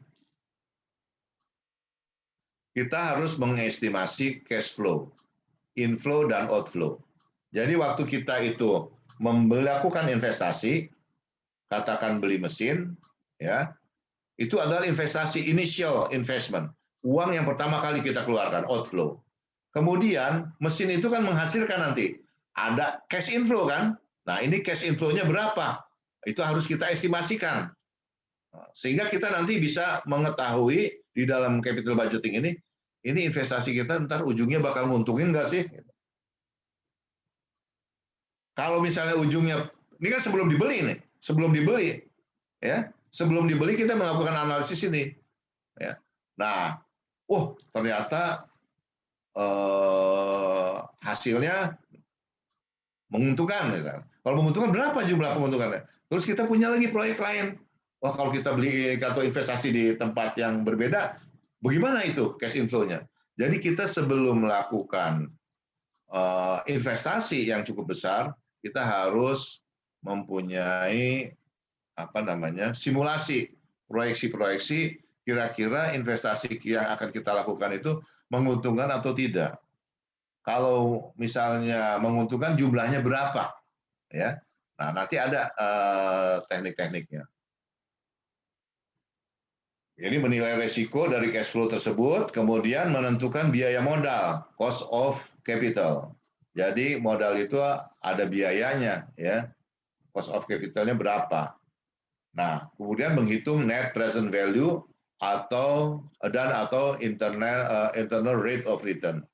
Kita harus mengestimasi cash flow, inflow dan outflow. Jadi waktu kita itu melakukan investasi, katakan beli mesin, ya, itu adalah investasi, initial investment. Uang yang pertama kali kita keluarkan, outflow. Kemudian mesin itu kan menghasilkan nanti ada cash inflow kan. Nah, ini cash inflow-nya berapa? Itu harus kita estimasikan. Sehingga kita nanti bisa mengetahui di dalam capital budgeting ini investasi kita ntar ujungnya bakal nguntungin nggak sih? Kalau misalnya ujungnya, ini kan sebelum dibeli nih, sebelum dibeli, ya, sebelum dibeli kita melakukan analisis ini. Ya. Nah, ternyata hasilnya menguntungkan misalnya. Kalau menguntungkan berapa jumlah penguntungannya? Terus kita punya lagi proyek lain. Kalau kita beli atau investasi di tempat yang berbeda, bagaimana itu cash inflow-nya? Jadi kita sebelum melakukan investasi yang cukup besar, kita harus mempunyai simulasi, proyeksi-proyeksi kira-kira investasi yang akan kita lakukan itu menguntungkan atau tidak. Kalau misalnya menguntungkan jumlahnya berapa, ya. Nah, nanti ada teknik-tekniknya. Jadi menilai resiko dari cash flow tersebut, kemudian menentukan biaya modal, cost of capital. Jadi modal itu ada biayanya, ya. Cost of capitalnya berapa. Nah, kemudian menghitung net present value atau internal rate of return.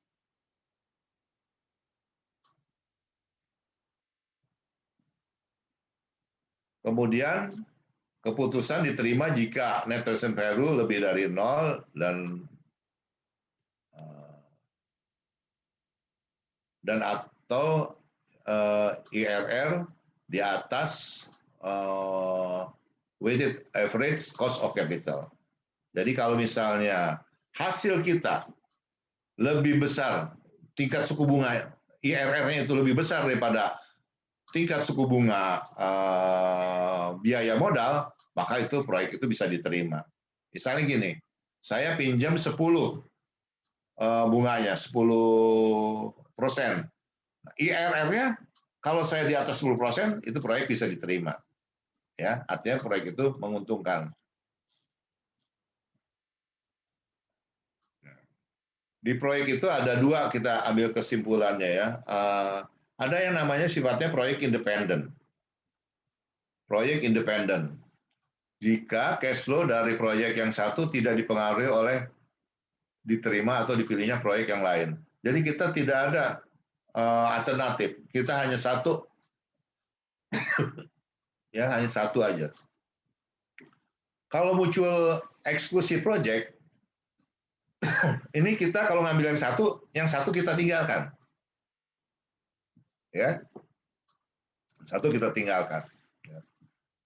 Kemudian keputusan diterima jika net present value lebih dari 0 dan atau IRR di atas weighted average cost of capital. Jadi kalau misalnya hasil kita lebih besar, tingkat suku bunga IRR-nya itu lebih besar daripada tingkat suku bunga biaya modal, maka itu proyek itu bisa diterima. Misalnya gini, saya pinjam 10 bunganya, 10%. IRR-nya kalau saya di atas 10%, itu proyek bisa diterima. Ya, artinya proyek itu menguntungkan. Di proyek itu ada dua kita ambil kesimpulannya ya. Ada yang namanya sifatnya proyek independen. Proyek independen. Jika cash flow dari proyek yang satu tidak dipengaruhi oleh diterima atau dipilihnya proyek yang lain. Jadi kita tidak ada alternatif. Kita hanya satu, ya hanya satu aja. Kalau muncul eksklusif project, ini kita kalau ngambil yang satu kita tinggalkan. Ya, satu kita tinggalkan.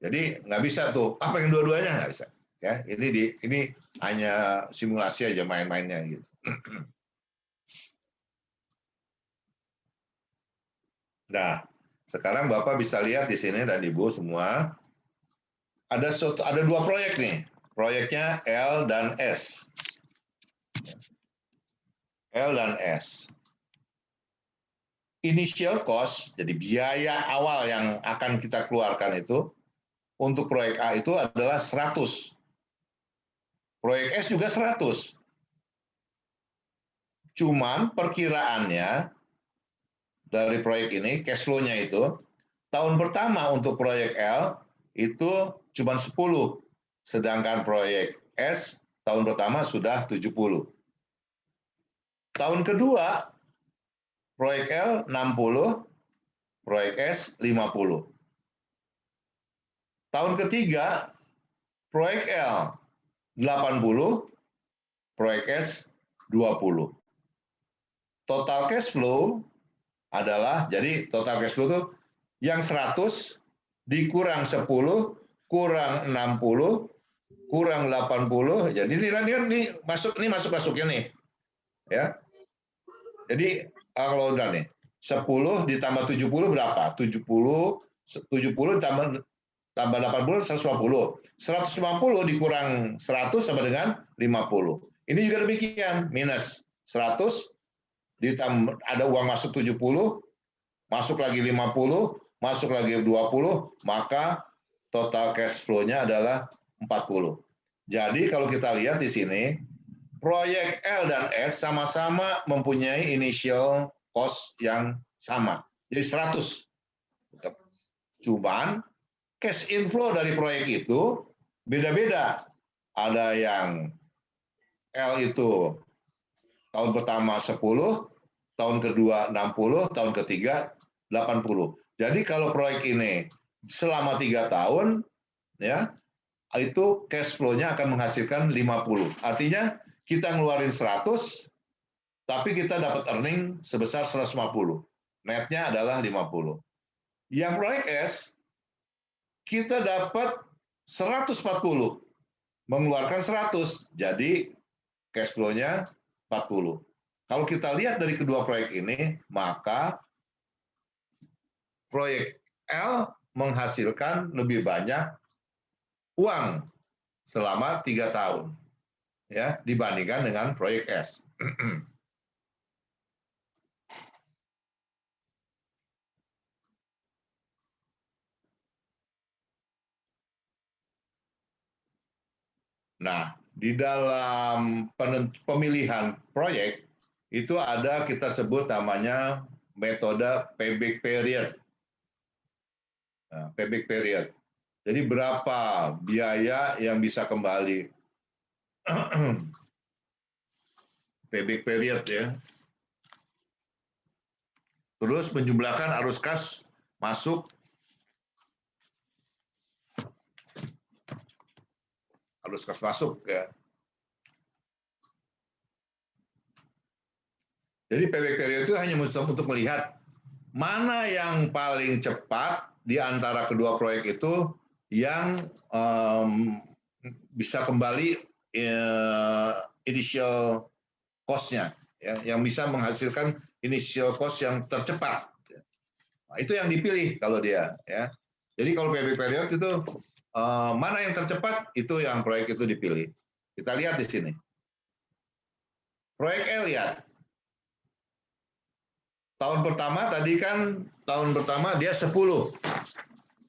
Jadi nggak bisa tuh, apa yang dua-duanya nggak bisa. Ya, ini hanya simulasi aja main-mainnya gitu. Nah, sekarang Bapak bisa lihat di sini dan Ibu semua ada dua proyek nih, proyeknya L dan S. L dan S. Initial cost, jadi biaya awal yang akan kita keluarkan itu untuk proyek A itu adalah 100. Proyek S juga 100. Cuman perkiraannya dari proyek ini, cash flow-nya itu, tahun pertama untuk proyek L itu cuma 10. Sedangkan proyek S tahun pertama sudah 70. Tahun kedua, proyek L 60, proyek S 50. Tahun ketiga, proyek L 80, proyek S 20. Total cash flow adalah, jadi total cash flow itu yang 100 dikurang 10, kurang 60, kurang 80, jadi ini masuknya nih. Ya. Jadi kalau udah nih, 10 ditambah 70 berapa? 70 tambah 80, 150. 150 dikurang 100 sama dengan 50. Ini juga demikian, minus 100, ditambah, ada uang masuk 70, masuk lagi 50, masuk lagi 20, maka total cash flow-nya adalah 40. Jadi kalau kita lihat di sini, proyek L dan S sama-sama mempunyai initial cost yang sama. Jadi 100. Cuman cash inflow dari proyek itu beda-beda. Ada yang L itu tahun pertama 10, tahun kedua 60, tahun ketiga 80. Jadi kalau proyek ini selama 3 tahun, ya itu cash flow-nya akan menghasilkan 50. Artinya kita ngeluarin 100, tapi kita dapat earning sebesar 150. Netnya adalah 50. Yang proyek S, kita dapat 140, mengeluarkan 100, jadi cash flow-nya 40. Kalau kita lihat dari kedua proyek ini, maka proyek L menghasilkan lebih banyak uang selama 3 tahun, ya, dibandingkan dengan proyek S. Nah, di dalam pemilihan proyek itu ada kita sebut namanya metode payback period. Nah, payback period. Jadi berapa biaya yang bisa kembali? Payback period ya. Terus menjumlahkan arus kas masuk, arus kas masuk ya. Jadi payback period itu hanya untuk melihat mana yang paling cepat di antara kedua proyek itu yang bisa kembali initial cost-nya, ya, yang bisa menghasilkan initial cost yang tercepat. Nah, itu yang dipilih kalau dia. Ya. Jadi kalau payback period itu mana yang tercepat, itu yang proyek itu dipilih. Kita lihat di sini. Proyek L lihat. Tahun pertama tadi kan, tahun pertama dia 10.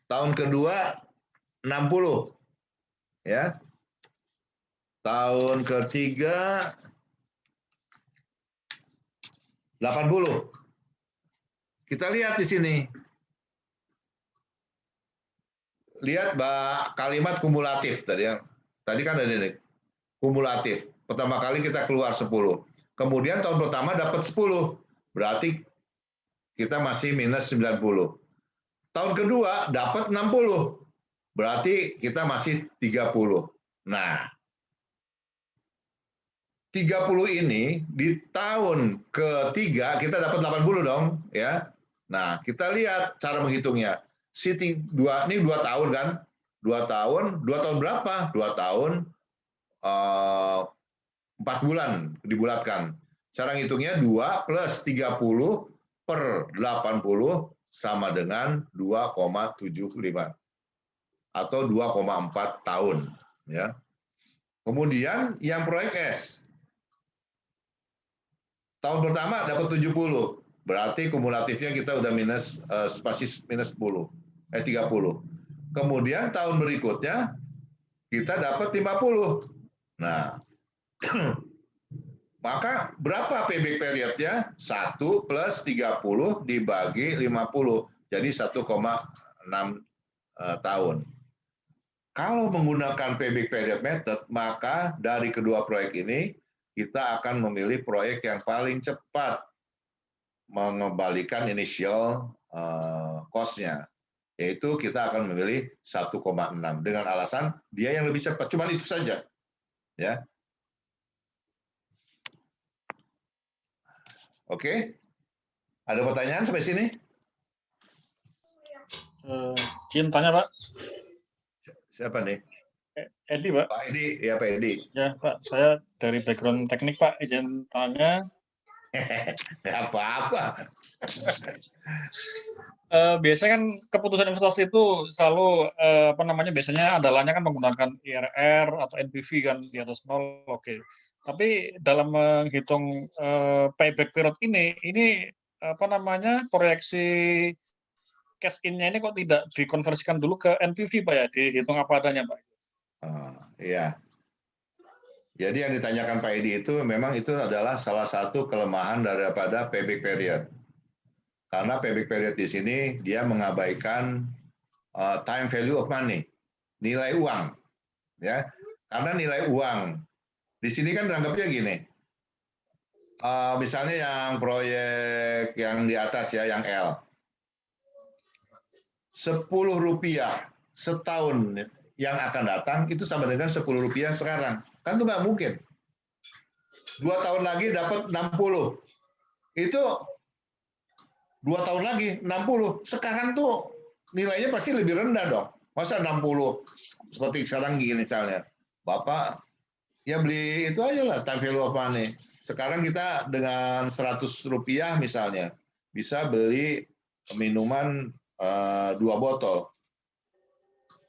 Tahun kedua 60. Ya. Tahun ketiga 80. Kita lihat di sini. Lihat kalimat kumulatif tadi ya. Tadi kan ada ini. Kumulatif. Pertama kali kita keluar 10. Kemudian tahun pertama dapat 10. Berarti kita masih minus 90. Tahun kedua dapat 60. Berarti kita masih 30. Nah, 30 ini di tahun ketiga kita dapat 80 dong, ya. Nah, kita lihat cara menghitungnya. Ini 2 tahun kan? 2 tahun berapa? 2 tahun 4 bulan dibulatkan. Cara ngitungnya 2 plus 30 per 80 sama dengan 2,75 atau 2,4 tahun. Ya. Kemudian yang proyek S. Tahun pertama dapat 70, berarti kumulatifnya kita udah minus 30. Kemudian tahun berikutnya kita dapat 50. Nah, maka berapa payback periodnya? 1 plus 30 dibagi 50, jadi 1,6 tahun. Kalau menggunakan payback period method, maka dari kedua proyek ini, kita akan memilih proyek yang paling cepat mengembalikan initial cost-nya. Yaitu kita akan memilih 1,6 dengan alasan dia yang lebih cepat. Cuma itu saja. Ya. Oke, ada pertanyaan sampai sini? Izin tanya, Pak. Siapa nih? Edi, Pak. Pak Edi, ya Pak Edi. Ya, Pak. Saya dari background teknik, Pak. Izin tanya. Apa-apa. Biasanya kan keputusan investasi itu selalu biasanya andalanya kan menggunakan IRR atau NPV kan di atas 0, oke. Tapi dalam menghitung payback period ini proyeksi cash in-nya ini kok tidak dikonversikan dulu ke NPV, Pak ya, dihitung apa adanya, Pak. Iya. Jadi yang ditanyakan Pak Edi itu memang itu adalah salah satu kelemahan daripada payback period. Karena payback period di sini dia mengabaikan time value of money, nilai uang, ya. Karena nilai uang di sini kan beranggapnya gini. Misalnya yang proyek yang di atas ya, yang L, 10 rupiah setahun yang akan datang itu sama dengan Rp10 sekarang. Kan itu nggak mungkin. 2 tahun lagi dapat 60. Itu 2 tahun lagi 60. Sekarang tuh nilainya pasti lebih rendah dong. Masa 60 seperti sekarang gini misalnya. Bapak ya beli itu aja lah time value of money. Sekarang kita dengan Rp100 misalnya bisa beli minuman 2 botol.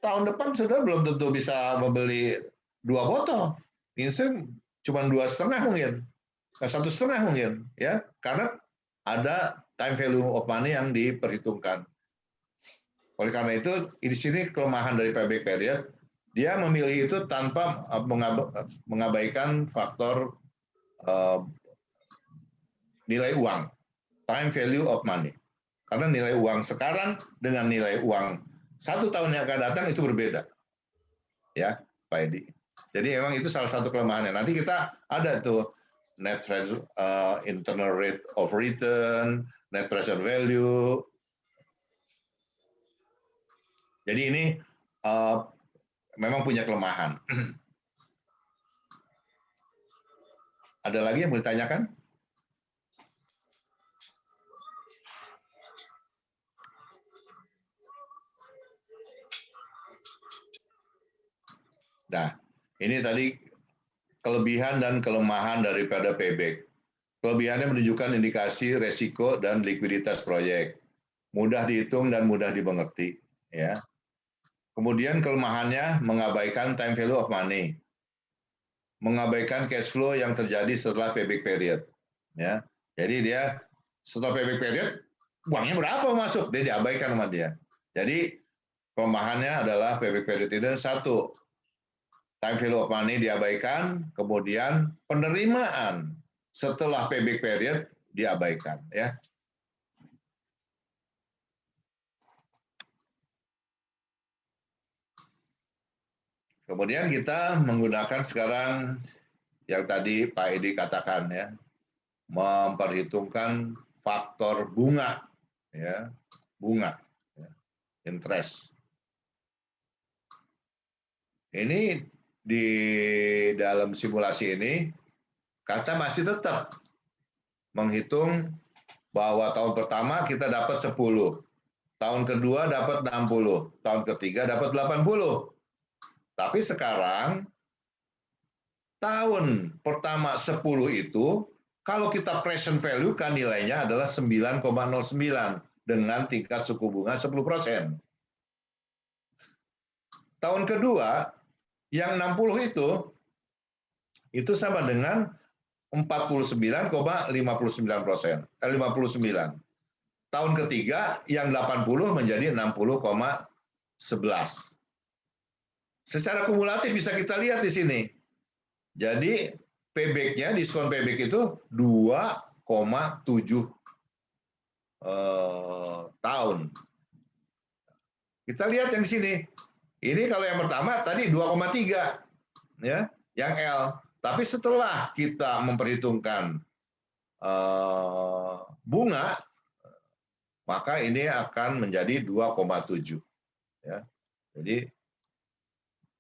Tahun depan sudah belum tentu bisa membeli 2 botol. Ini cuma 2,5 mungkin, 1,5 mungkin, ya, karena ada time value of money yang diperhitungkan. Oleh karena itu, di sini kelemahan dari payback period, dia memilih itu tanpa mengabaikan faktor nilai uang, time value of money. Karena nilai uang sekarang dengan nilai uang 1 tahun yang akan datang itu berbeda, ya, Pak Edi. Jadi memang itu salah satu kelemahannya. Nanti kita ada tuh net internal rate of return, net present value. Jadi ini memang punya kelemahan. Ada lagi yang mau ditanyakan? Nah, ini tadi kelebihan dan kelemahan daripada payback. Kelebihannya menunjukkan indikasi resiko dan likuiditas proyek. Mudah dihitung dan mudah dimengerti. Ya. Kemudian kelemahannya mengabaikan time value of money. Mengabaikan cash flow yang terjadi setelah payback period. Ya. Jadi dia setelah payback period, uangnya berapa masuk? Dia diabaikan sama dia. Jadi kelemahannya adalah payback period itu 1, time value of money diabaikan, kemudian penerimaan setelah payback period diabaikan, ya. Kemudian kita menggunakan sekarang yang tadi Pak Edi katakan, ya, memperhitungkan faktor bunga, ya, bunga, ya, interest. Ini di dalam simulasi ini, kita masih tetap menghitung bahwa tahun pertama kita dapat 10, tahun kedua dapat 60, tahun ketiga dapat 80. Tapi sekarang, tahun pertama 10 itu, kalau kita present value kan nilainya adalah 9,09 dengan tingkat suku bunga 10%. Tahun kedua, yang 60 itu sama dengan 49,59%. 59. Tahun ketiga yang 80 menjadi 60,11. Secara kumulatif bisa kita lihat di sini. Jadi payback-nya, diskon payback itu 2,7 tahun. Kita lihat yang di sini. Ini kalau yang pertama tadi 2,3, ya, yang L. Tapi setelah kita memperhitungkan bunga, maka ini akan menjadi 2,7. Ya. Jadi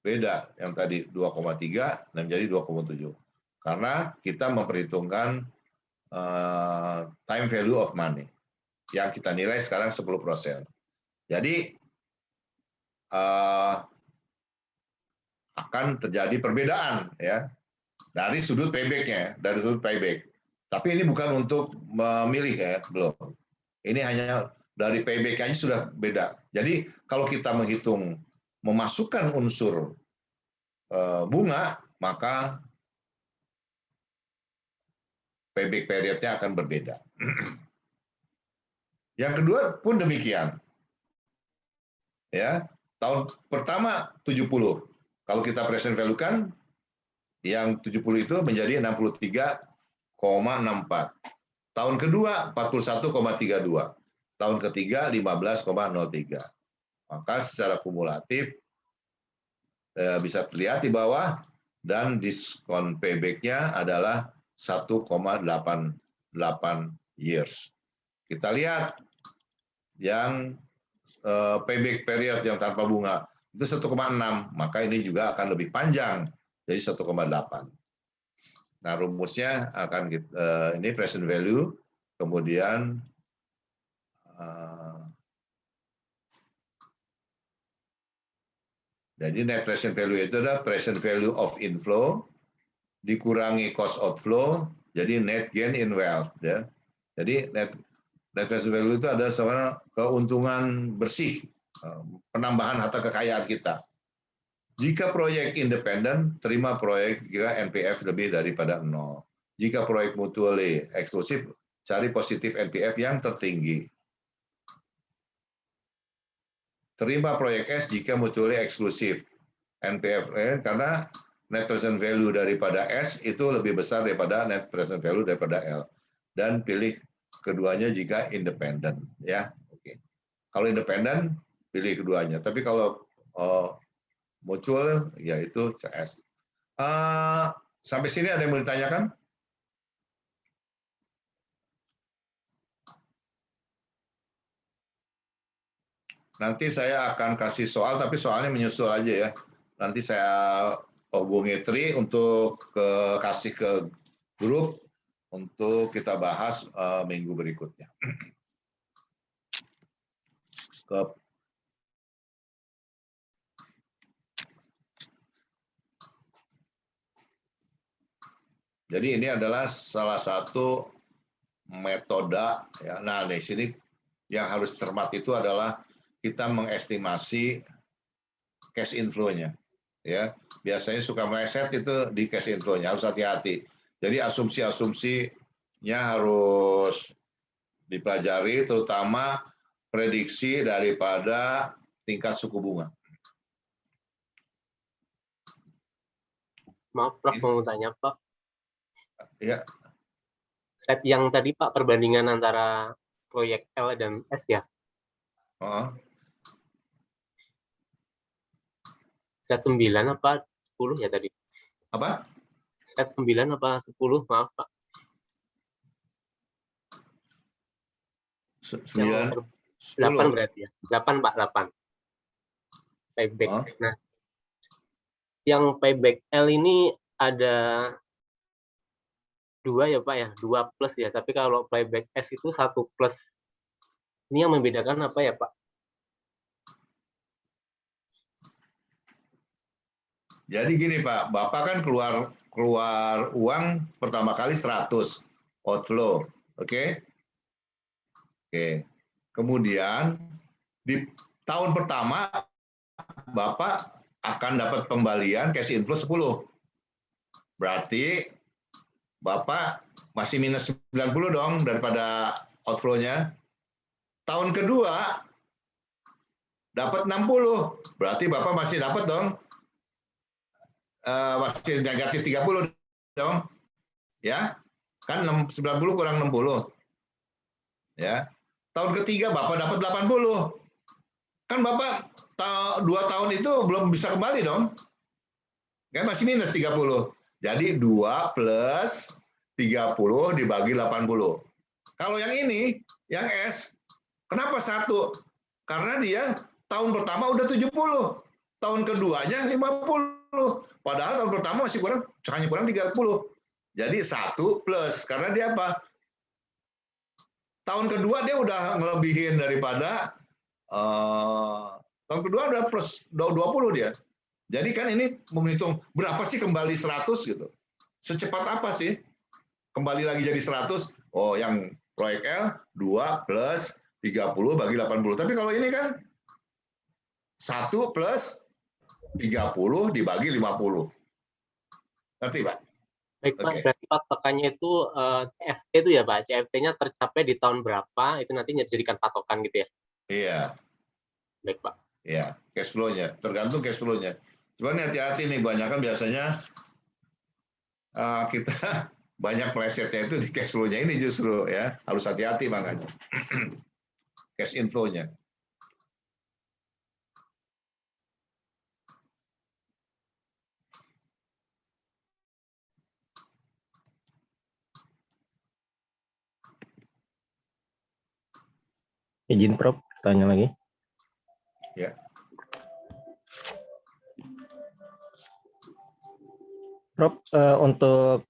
beda yang tadi 2,3 dan menjadi 2,7. Karena kita memperhitungkan time value of money yang kita nilai sekarang 10%. Jadi akan terjadi perbedaan, ya, dari sudut payback-nya, dari sudut payback. Tapi ini bukan untuk memilih, ya, belum. Ini hanya dari payback aja sudah beda. Jadi kalau kita menghitung memasukkan unsur bunga, maka payback period-nya akan berbeda. Yang kedua pun demikian. Ya, tahun pertama 70. Kalau kita present value-kan, yang 70 itu menjadi 63,64. Tahun kedua 41,32. Tahun ketiga 15,03. Maka secara kumulatif bisa terlihat di bawah, dan diskon payback-nya adalah 1,88 years. Kita lihat yang payback period yang tanpa bunga itu 1,6, maka ini juga akan lebih panjang, jadi 1,8. Nah, rumusnya akan ini present value, kemudian jadi net present value itu adalah present value of inflow dikurangi cost outflow, jadi net gain in wealth, ya. Jadi net present value itu ada sebenarnya keuntungan bersih, penambahan harta kekayaan kita. Jika proyek independen, terima proyek jika NPF lebih daripada 0. Jika proyek mutually eksklusif, cari positif NPF yang tertinggi. Terima proyek S jika mutually eksklusif. NPF karena net present value daripada S itu lebih besar daripada net present value daripada L. Dan pilih keduanya jika independen, ya. Oke. Kalau independen, pilih keduanya. Tapi kalau mutual, yaitu CS. Sampai sini ada yang mau ditanyakan? Nanti saya akan kasih soal, tapi soalnya menyusul aja ya. Nanti saya hubungi Tri untuk kasih ke grup untuk kita bahas minggu berikutnya. Jadi ini adalah salah satu metode ya. Nah, di sini yang harus cermat itu adalah kita mengestimasi cash inflow-nya. Ya, biasanya suka meleset itu di cash inflow-nya, harus hati-hati. Jadi asumsi-asumsinya harus dipelajari, terutama prediksi daripada tingkat suku bunga. Maaf, Prof, mau tanya, Pak. Ya. Slide yang tadi, Pak, perbandingan antara proyek L dan S ya? Slide 9 apa 10 ya tadi? Apa? Slide 9 apa 10, maaf, Pak. 9, 8 berarti ya? 8, Pak, 8. Payback. Nah, yang payback L ini ada 2 ya, Pak ya? 2 plus ya, tapi kalau payback S itu 1 plus. Ini yang membedakan apa ya, Pak? Jadi gini Pak, Bapak kan keluar uang pertama kali 100 outflow, oke? Oke. Kemudian di tahun pertama Bapak akan dapat pembalian cash inflow 10. Berarti Bapak masih minus 90 dong daripada outflow-nya. Tahun kedua dapat 60. Berarti Bapak masih dapat dong masih negatif 30 dong. Ya. Kan 90 kurang 60. Ya. Tahun ketiga Bapak dapat 80. Kan Bapak 2 tahun itu belum bisa kembali dong. Kan masih minus 30. Jadi 2 plus 30 dibagi 80. Kalau yang ini, yang S, kenapa 1? Karena dia tahun pertama udah 70. Tahun keduanya 50. Padahal tahun pertama masih hanya kurang 30. Jadi 1 plus. Karena dia apa? Tahun kedua dia udah ngelebihin daripada tahun kedua udah plus 20 dia. Jadi kan ini menghitung berapa sih kembali 100 gitu. Secepat apa sih kembali lagi jadi 100? Oh, yang proyek L 2 plus 30 bagi 80. Tapi kalau ini kan 1 plus 30 dibagi 50. Ngerti, Pak? Baik, Pak. Berarti patokannya itu CFT itu ya, Pak? CFT-nya tercapai di tahun berapa, itu nanti dijadikan patokan gitu ya? Iya. Baik, Pak. Iya, cash flow-nya. Tergantung cash flow-nya. Cuman hati-hati nih, banyak kan biasanya kita banyak melesetnya itu di cash flow-nya ini justru ya. Harus hati-hati makanya. Cash inflow-nya. Izin Prof, tanya lagi. Ya. Prof, untuk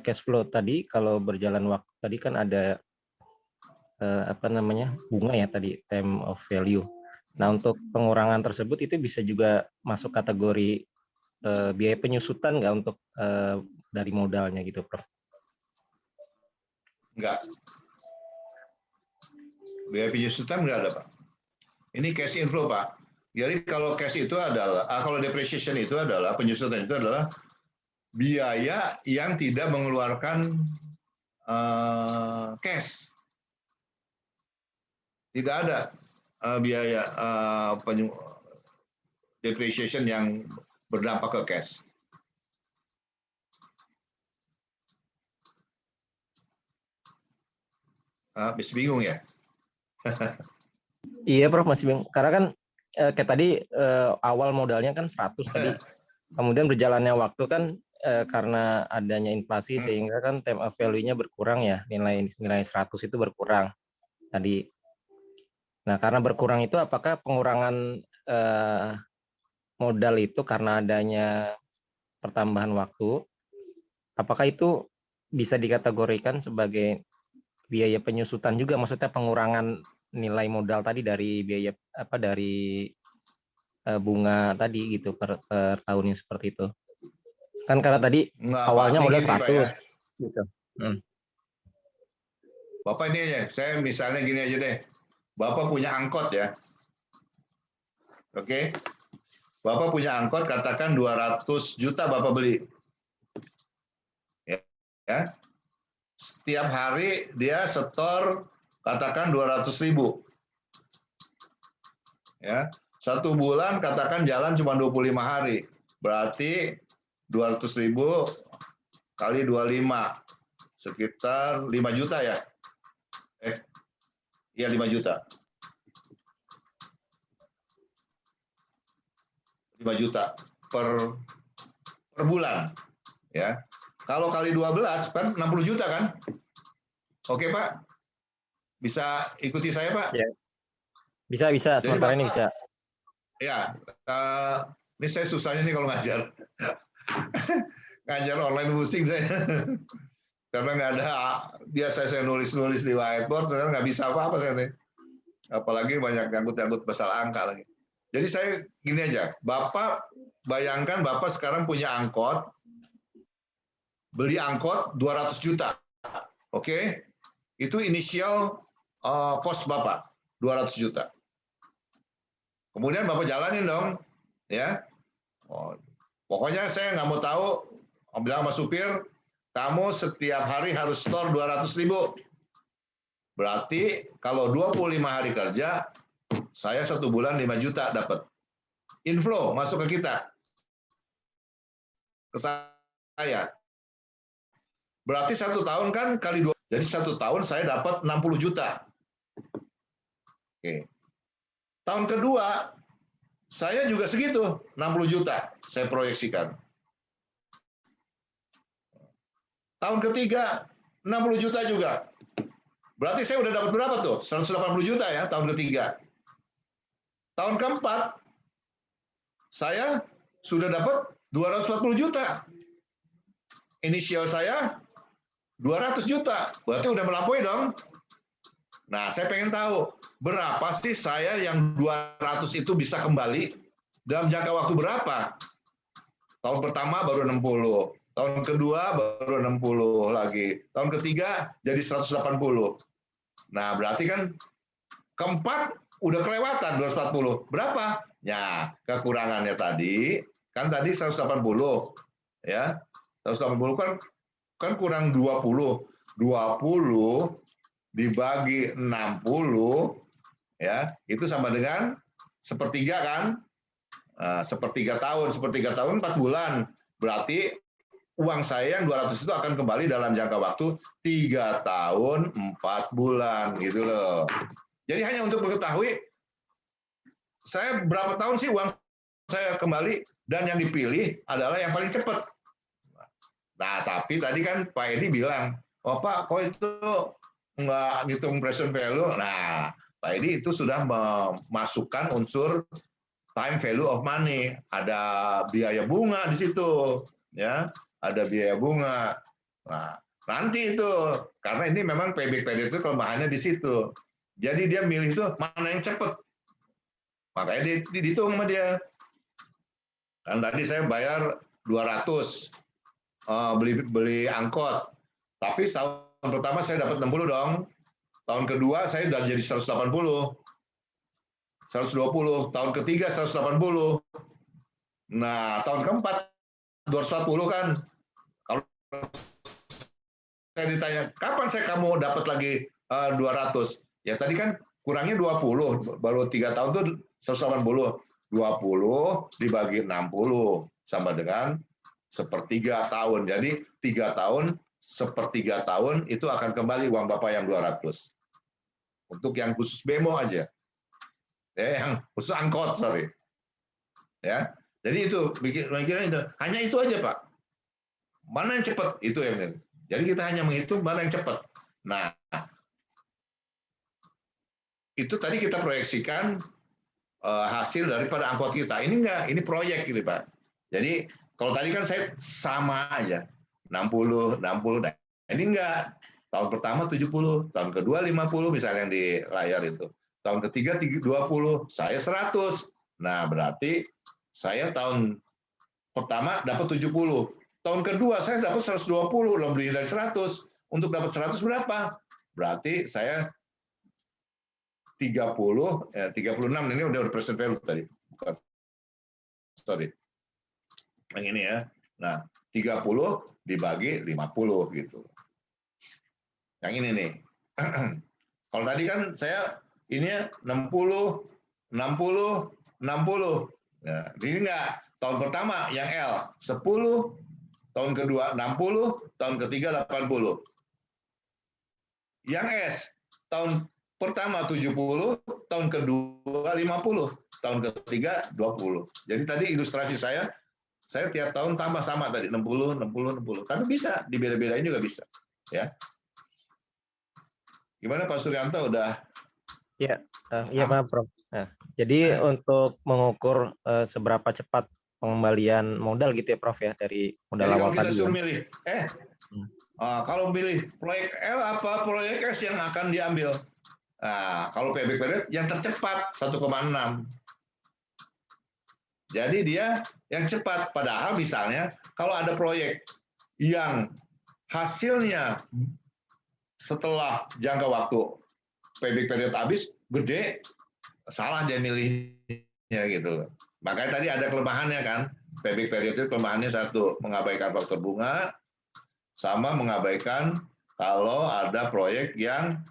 cash flow tadi, kalau berjalan waktu tadi kan ada bunga ya tadi, time of value. Nah, untuk pengurangan tersebut itu bisa juga masuk kategori biaya penyusutan nggak untuk dari modalnya gitu, Prof? Enggak. Biaya penyusutan enggak ada, Pak. Ini cash inflow, Pak. Jadi kalau cash itu adalah, kalau depreciation itu adalah, penyusutan itu adalah biaya yang tidak mengeluarkan cash. Tidak ada biaya depreciation yang berdampak ke cash. Masih bingung ya? Iya, Prof, masih bingung. Karena kan kayak tadi awal modalnya kan 100 tadi. Kemudian berjalannya waktu kan karena adanya inflasi sehingga kan time of value-nya berkurang ya, nilai 100 itu berkurang tadi. Nah, karena berkurang itu apakah pengurangan modal itu karena adanya pertambahan waktu, apakah itu bisa dikategorikan sebagai biaya penyusutan juga, maksudnya pengurangan nilai modal tadi dari biaya dari bunga tadi gitu per tahunnya seperti itu. Kan karena tadi awalnya modal 100 ya. Gitu. Bapak ini aja, saya misalnya gini aja deh. Bapak punya angkot ya. Oke. Bapak punya angkot, katakan 200 juta Bapak beli. Ya. Setiap hari dia setor katakan 200.000. Ya. Satu bulan katakan jalan cuma 25 hari. Berarti 200.000 kali 25 sekitar 5 juta ya. Iya 5 juta. 5 juta per bulan ya. Kalau kali 12 kan 60 juta kan? Oke, Pak. Bisa ikuti saya, Pak? Ya. Bisa, sementara ini bisa. Ya, ini saya susahnya nih kalau ngajar. Ngajar online pusing saya. Karena nggak ada, biasa saya nulis-nulis di whiteboard, saya nggak bisa apa-apa saya nih. Apalagi banyak nyangkut-nyangkut masalah angka lagi. Jadi saya gini aja, Bapak bayangkan Bapak sekarang punya angkot, beli angkot 200 juta. Oke? Itu inisial cost Bapak, 200 juta. Kemudian Bapak jalanin dong, ya. Pokoknya saya nggak mau tahu, bilang sama supir, kamu setiap hari harus store 200.000. Berarti kalau 25 hari kerja, saya 1 bulan 5 juta dapat. Inflow masuk ke kita. Ke saya. Berarti 1 tahun kan kali 2. Jadi 1 tahun saya dapat 60 juta. Oke. Tahun kedua, saya juga segitu, 60 juta saya proyeksikan. Tahun ketiga, 60 juta juga. Berarti saya udah dapat berapa tuh? 180 juta ya tahun ketiga. Tahun keempat, saya sudah dapat 240 juta. Inisial saya 200 juta. Berarti udah melampaui dong. Nah, saya pengen tahu, berapa sih saya yang 200 itu bisa kembali dalam jangka waktu berapa? Tahun pertama baru 60. Tahun kedua baru 60 lagi. Tahun ketiga jadi 180. Nah, berarti kan keempat udah kelewatan 240. Berapa? Ya, kekurangannya tadi kan tadi 180 ya. 180 kan kurang 20. 20 dibagi 60 ya, itu sama dengan sepertiga kan? Sepertiga tahun 4 bulan. Berarti uang saya yang 200 itu akan kembali dalam jangka waktu 3 tahun 4 bulan gitu loh. Jadi hanya untuk mengetahui saya berapa tahun sih uang saya kembali, dan yang dipilih adalah yang paling cepat. Nah, tapi tadi kan Pak Edi bilang, oh Pak, kok itu nggak ngitung present value? Nah, Pak Edi itu sudah memasukkan unsur time value of money, ada biaya bunga di situ, ya, ada biaya bunga. Nah, nanti itu karena ini memang payback period itu kelemahannya di situ. Jadi dia milih itu mana yang cepat, makanya dihitung sama dia. Kan tadi saya bayar 200 beli angkot, tapi tahun pertama saya dapat 60 dong. Tahun kedua saya udah jadi 180. 120, tahun ketiga 180. Nah, tahun keempat 240 kan. Kalau saya ditanya, kapan kamu dapat lagi 200? Ya tadi kan kurangnya 20, baru 3 tahun tuh 180. 20 dibagi 60 sama dengan sepertiga tahun. Jadi 3 tahun, sepertiga tahun itu akan kembali uang Bapak yang 200. Untuk yang khusus bemo aja. Ya, yang khusus angkot, sorry. Ya, jadi itu pikiran itu hanya itu aja Pak. Mana yang cepat itu yang. Jadi kita hanya menghitung mana yang cepat. Nah, itu tadi kita proyeksikan hasil daripada angkot kita. Ini enggak, ini proyek gitu Pak. Jadi kalau tadi kan saya sama aja 60. Nah, ini enggak. Tahun pertama 70, tahun kedua 50 misalnya yang di layar itu. Tahun ketiga 20, saya 100. Nah, berarti saya tahun pertama dapat 70. Tahun kedua saya dapat 120, lebih dari 100. Untuk dapat 100 berapa? Berarti saya 36 ini udah present value tadi. Bukan. Sorry. Yang ini ya. Nah, 30 dibagi 50 gitu. Yang ini nih. Kalau tadi kan saya ini 60, 60, 60. Nah, ini enggak. Tahun pertama yang L 10, tahun kedua 60, tahun ketiga 80. Yang S tahun pertama 70, tahun kedua 50, tahun ketiga 20. Jadi tadi ilustrasi saya tiap tahun tambah sama tadi 60, 60, 60. Tapi bisa dibeda-bedain juga bisa, ya. Gimana Pak Suryanto udah? Ya, iya Pak Prof. Nah, jadi untuk mengukur seberapa cepat pengembalian modal gitu ya Prof ya dari modal awal tadi. Jadi kalau kita suruh milih, kalau milih proyek L apa proyek S yang akan diambil? Nah, kalau payback period yang tercepat 1,6. Jadi dia yang cepat. Padahal misalnya kalau ada proyek yang hasilnya setelah jangka waktu payback period habis gede, salah dia milihnya gitu. Makanya tadi ada kelemahannya kan. Payback period itu kelemahannya satu, mengabaikan faktor bunga, sama mengabaikan kalau ada proyek yang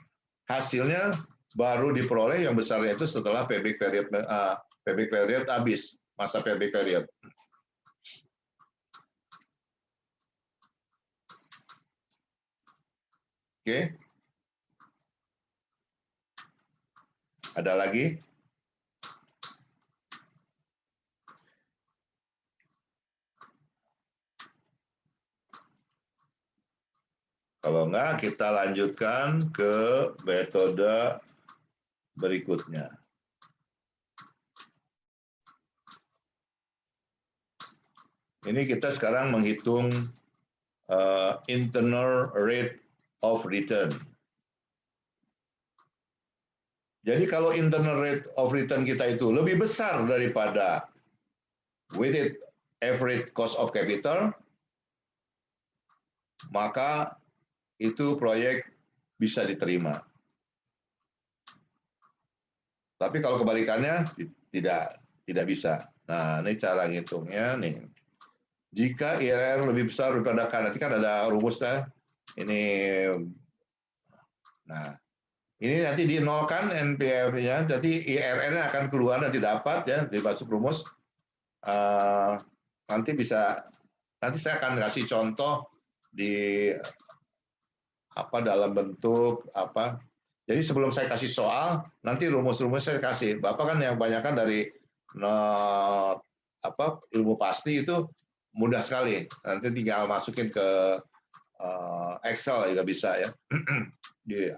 hasilnya baru diperoleh yang besarnya itu setelah payback period habis, masa payback period. Oke. Ada lagi? Kalau enggak, kita lanjutkan ke metode berikutnya. Ini kita sekarang menghitung internal rate of return. Jadi kalau internal rate of return kita itu lebih besar daripada weighted average cost of capital, maka itu proyek bisa diterima. Tapi kalau kebalikannya tidak bisa. Nah, ini cara ngitungnya nih. Jika IRR lebih besar daripada K, nanti kan ada rumusnya. Ini, nah, ini nanti di nolkan NPV-nya, jadi IRR-nya akan keluar nanti dapat ya, dimasuk rumus. Nanti saya akan kasih contoh di dalam bentuk apa. Jadi sebelum saya kasih soal, nanti rumus-rumus saya kasih. Bapak kan yang kebanyakan dari ilmu pasti itu mudah sekali. Nanti tinggal masukin ke Excel juga bisa ya.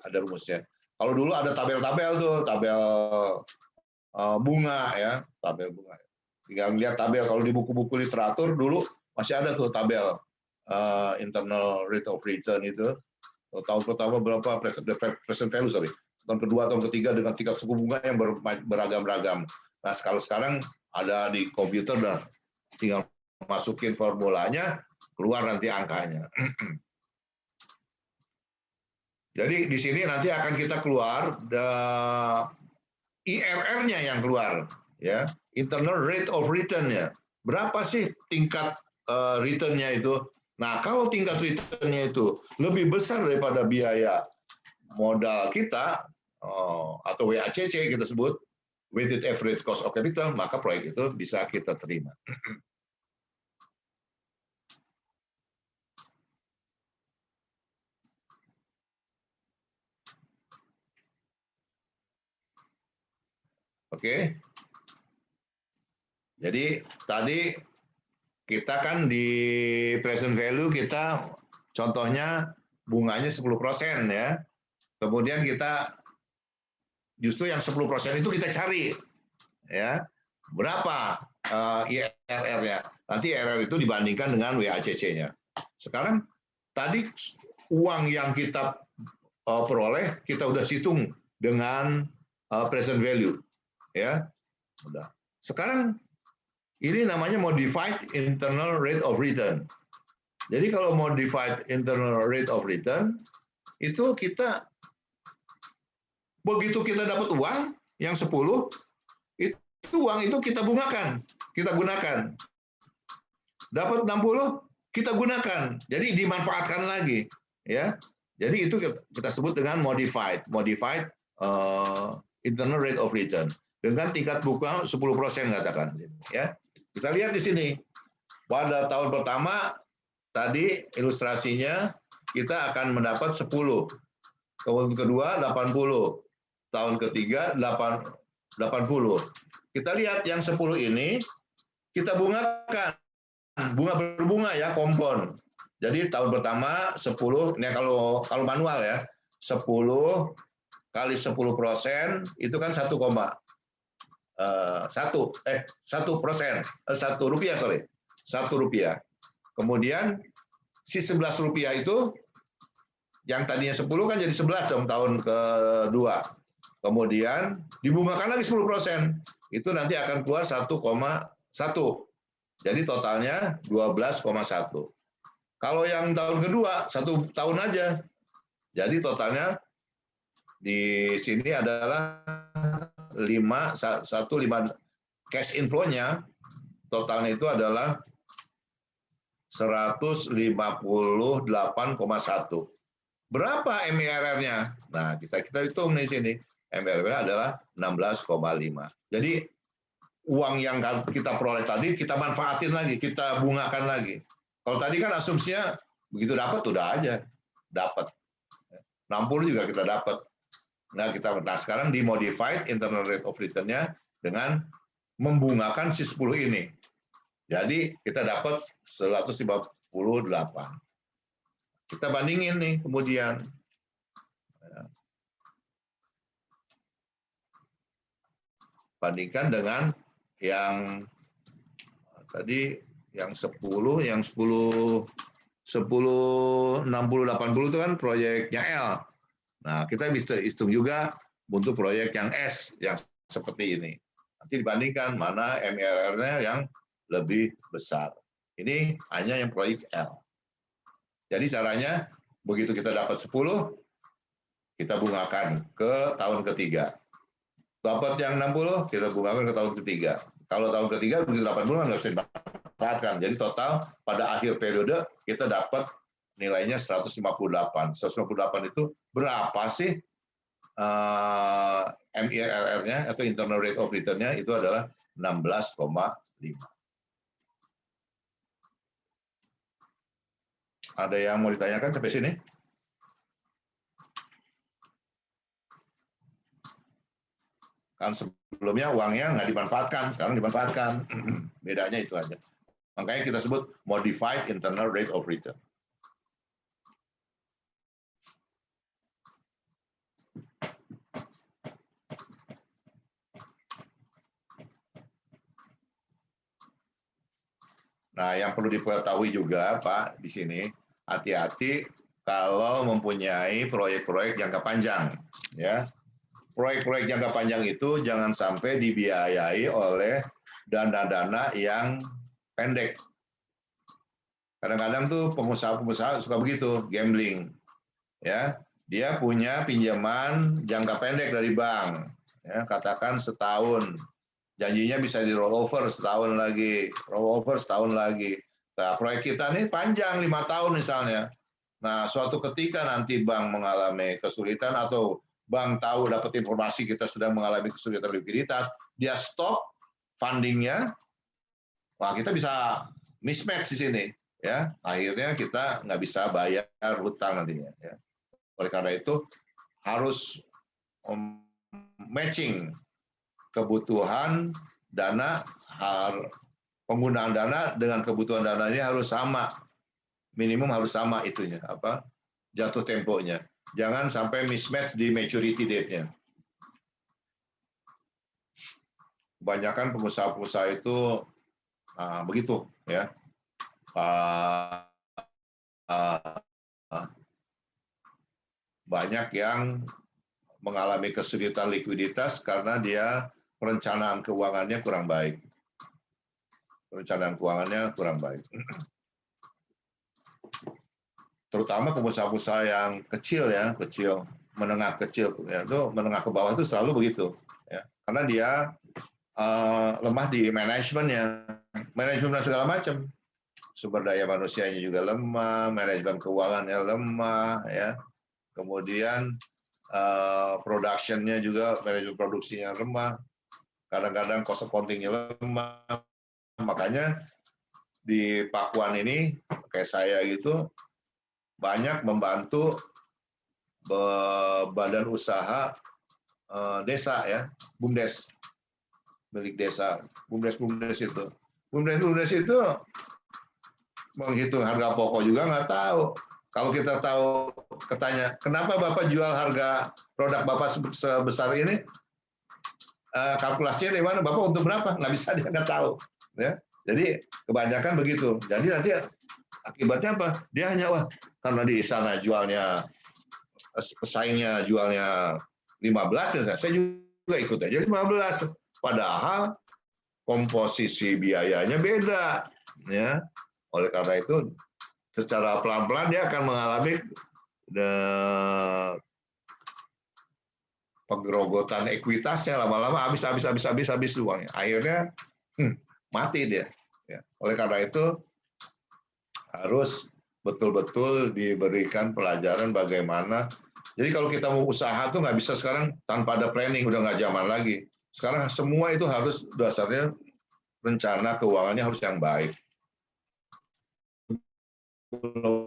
Ada rumusnya. Kalau dulu ada tabel-tabel tuh, tabel bunga ya, tabel bunga. Tinggal lihat tabel, kalau di buku-buku literatur dulu masih ada tuh tabel internal rate of return itu. Tahun pertama berapa present value, sorry. Tahun kedua, tahun ketiga dengan tingkat suku bunga yang beragam-ragam. Nah, kalau sekarang ada di komputer, dah tinggal masukin formulanya, keluar nanti angkanya. Jadi di sini nanti akan kita keluar IRR-nya yang keluar, ya, internal rate of return-nya. Berapa sih tingkat return-nya itu? Nah, kalau tingkat return-nya itu lebih besar daripada biaya modal kita, atau WACC kita sebut, weighted average cost of capital, maka proyek itu bisa kita terima. Oke. Jadi tadi kita kan di present value kita contohnya bunganya 10% ya. Kemudian kita justru yang 10% itu kita cari ya. Berapa IRR-nya? Nanti IRR itu dibandingkan dengan WACC-nya. Sekarang tadi uang yang kita peroleh kita udah hitung dengan present value ya. Udah. Sekarang ini namanya modified internal rate of return. Jadi kalau modified internal rate of return, itu kita, begitu kita dapat uang yang 10, itu uang itu kita bungakan, kita gunakan. Dapat 60, kita gunakan. Jadi dimanfaatkan lagi. Ya. Jadi itu kita sebut dengan modified internal rate of return. Dengan tingkat bunga 10% katakan. Ya. Kita lihat di sini, pada tahun pertama tadi ilustrasinya kita akan mendapat 10, tahun kedua 80, tahun ketiga 80. Kita lihat yang 10 ini kita bungakan, bunga berbunga ya, kompon. Jadi tahun pertama 10, ini kalau manual ya, 10 kali 10% itu kan 1,1 rupiah, sorry, 1 rupiah. Kemudian si 11 rupiah itu yang tadinya 10 kan jadi 11 dong tahun kedua. Kemudian dibungakan lagi 10%. Itu nanti akan keluar 1,1. Jadi totalnya 12,1. Kalau yang tahun kedua 1 tahun aja. Jadi totalnya di sini adalah 5 cash inflow-nya totalnya itu adalah 158,1. Berapa MIRR-nya? Nah, kita hitung di sini. MIRR adalah 16,5. Jadi uang yang kita peroleh tadi kita manfaatin lagi, kita bungakan lagi. Kalau tadi kan asumsinya begitu dapat udah aja dapat. 60 juga kita dapat. Nah, sekarang di modified internal rate of return-nya dengan membungakan si 10 ini. Jadi kita dapat 158. Kita bandingin nih kemudian. Bandingkan dengan yang tadi yang 10, 60, 80 itu kan proyeknya L. Nah, kita bisa hitung juga untuk proyek yang S yang seperti ini. Nanti dibandingkan mana MIRR-nya yang lebih besar. Ini hanya yang proyek L. Jadi caranya begitu kita dapat 10, kita bungakan ke tahun ketiga. Dapat yang 60, kita bungakan ke tahun ketiga. Kalau tahun ketiga begitu 80 nggak bisa dimanfaatkan. Jadi total pada akhir periode kita dapat nilainya 158. 158 itu berapa sih MIRR-nya atau internal rate of return-nya itu adalah 16,5. Ada yang mau ditanyakan sampai sini? Kan sebelumnya uangnya nggak dimanfaatkan, sekarang dimanfaatkan. Bedanya itu aja. Makanya kita sebut modified internal rate of return. Nah, yang perlu diketahui juga, Pak, di sini, hati-hati kalau mempunyai proyek-proyek jangka panjang. Ya, proyek-proyek jangka panjang itu jangan sampai dibiayai oleh dana-dana yang pendek. Kadang-kadang tuh pengusaha-pengusaha suka begitu, gambling. Ya, dia punya pinjaman jangka pendek dari bank, ya, katakan setahun. Janjinya bisa di rollover setahun lagi, rollover setahun lagi. Nah, proyek kita ini panjang 5 tahun misalnya. Nah, suatu ketika nanti bank mengalami kesulitan atau bank tahu dapat informasi kita sudah mengalami kesulitan likuiditas, dia stop fundingnya, wah kita bisa mismatch di sini, ya. Akhirnya kita nggak bisa bayar hutang nantinya. Ya. Oleh karena itu harus matching kebutuhan dana, penggunaan dana dengan kebutuhan dana ini harus sama, minimum harus sama itunya, apa jatuh temponya. Jangan sampai mismatch di maturity date-nya. Kebanyakan pengusaha-pengusaha itu begitu, ya. Banyak yang mengalami kesulitan likuiditas karena dia perencanaan keuangannya kurang baik. Perencanaan keuangannya kurang baik. Terutama pengusaha-pengusaha yang kecil ya, menengah kecil, ya, itu menengah ke bawah itu selalu begitu, ya. Karena dia lemah di manajemennya, manajemen segala macam. Sumber daya manusianya juga lemah, manajemen keuangannya lemah, ya. Kemudian production-nya juga, manajemen produksinya lemah. Kadang-kadang cost accounting-nya lemah. Makanya di Pakuan ini, kayak saya gitu, banyak membantu badan usaha desa ya, BUMDes, milik desa, BUMDes itu. BUMDes itu menghitung harga pokok juga nggak tahu. Kalau kita tahu, ketanya, kenapa Bapak jual harga produk Bapak sebesar ini? Kalkulasinya dari mana? Bapak untuk berapa? Nggak bisa, dia nggak tahu. Ya. Jadi kebanyakan begitu. Jadi nanti akibatnya apa? Dia hanya, wah, karena di sana jualnya, pesaingnya jualnya 15, saya juga ikut aja 15. Padahal komposisi biayanya beda. Ya. Oleh karena itu, secara pelan-pelan dia akan mengalami penggerogotan ekuitasnya, lama-lama habis uangnya. Akhirnya mati dia. Ya. Oleh karena itu harus betul-betul diberikan pelajaran bagaimana. Jadi kalau kita mau usaha tuh nggak bisa sekarang tanpa ada planning, udah nggak zaman lagi. Sekarang semua itu harus dasarnya rencana keuangannya harus yang baik.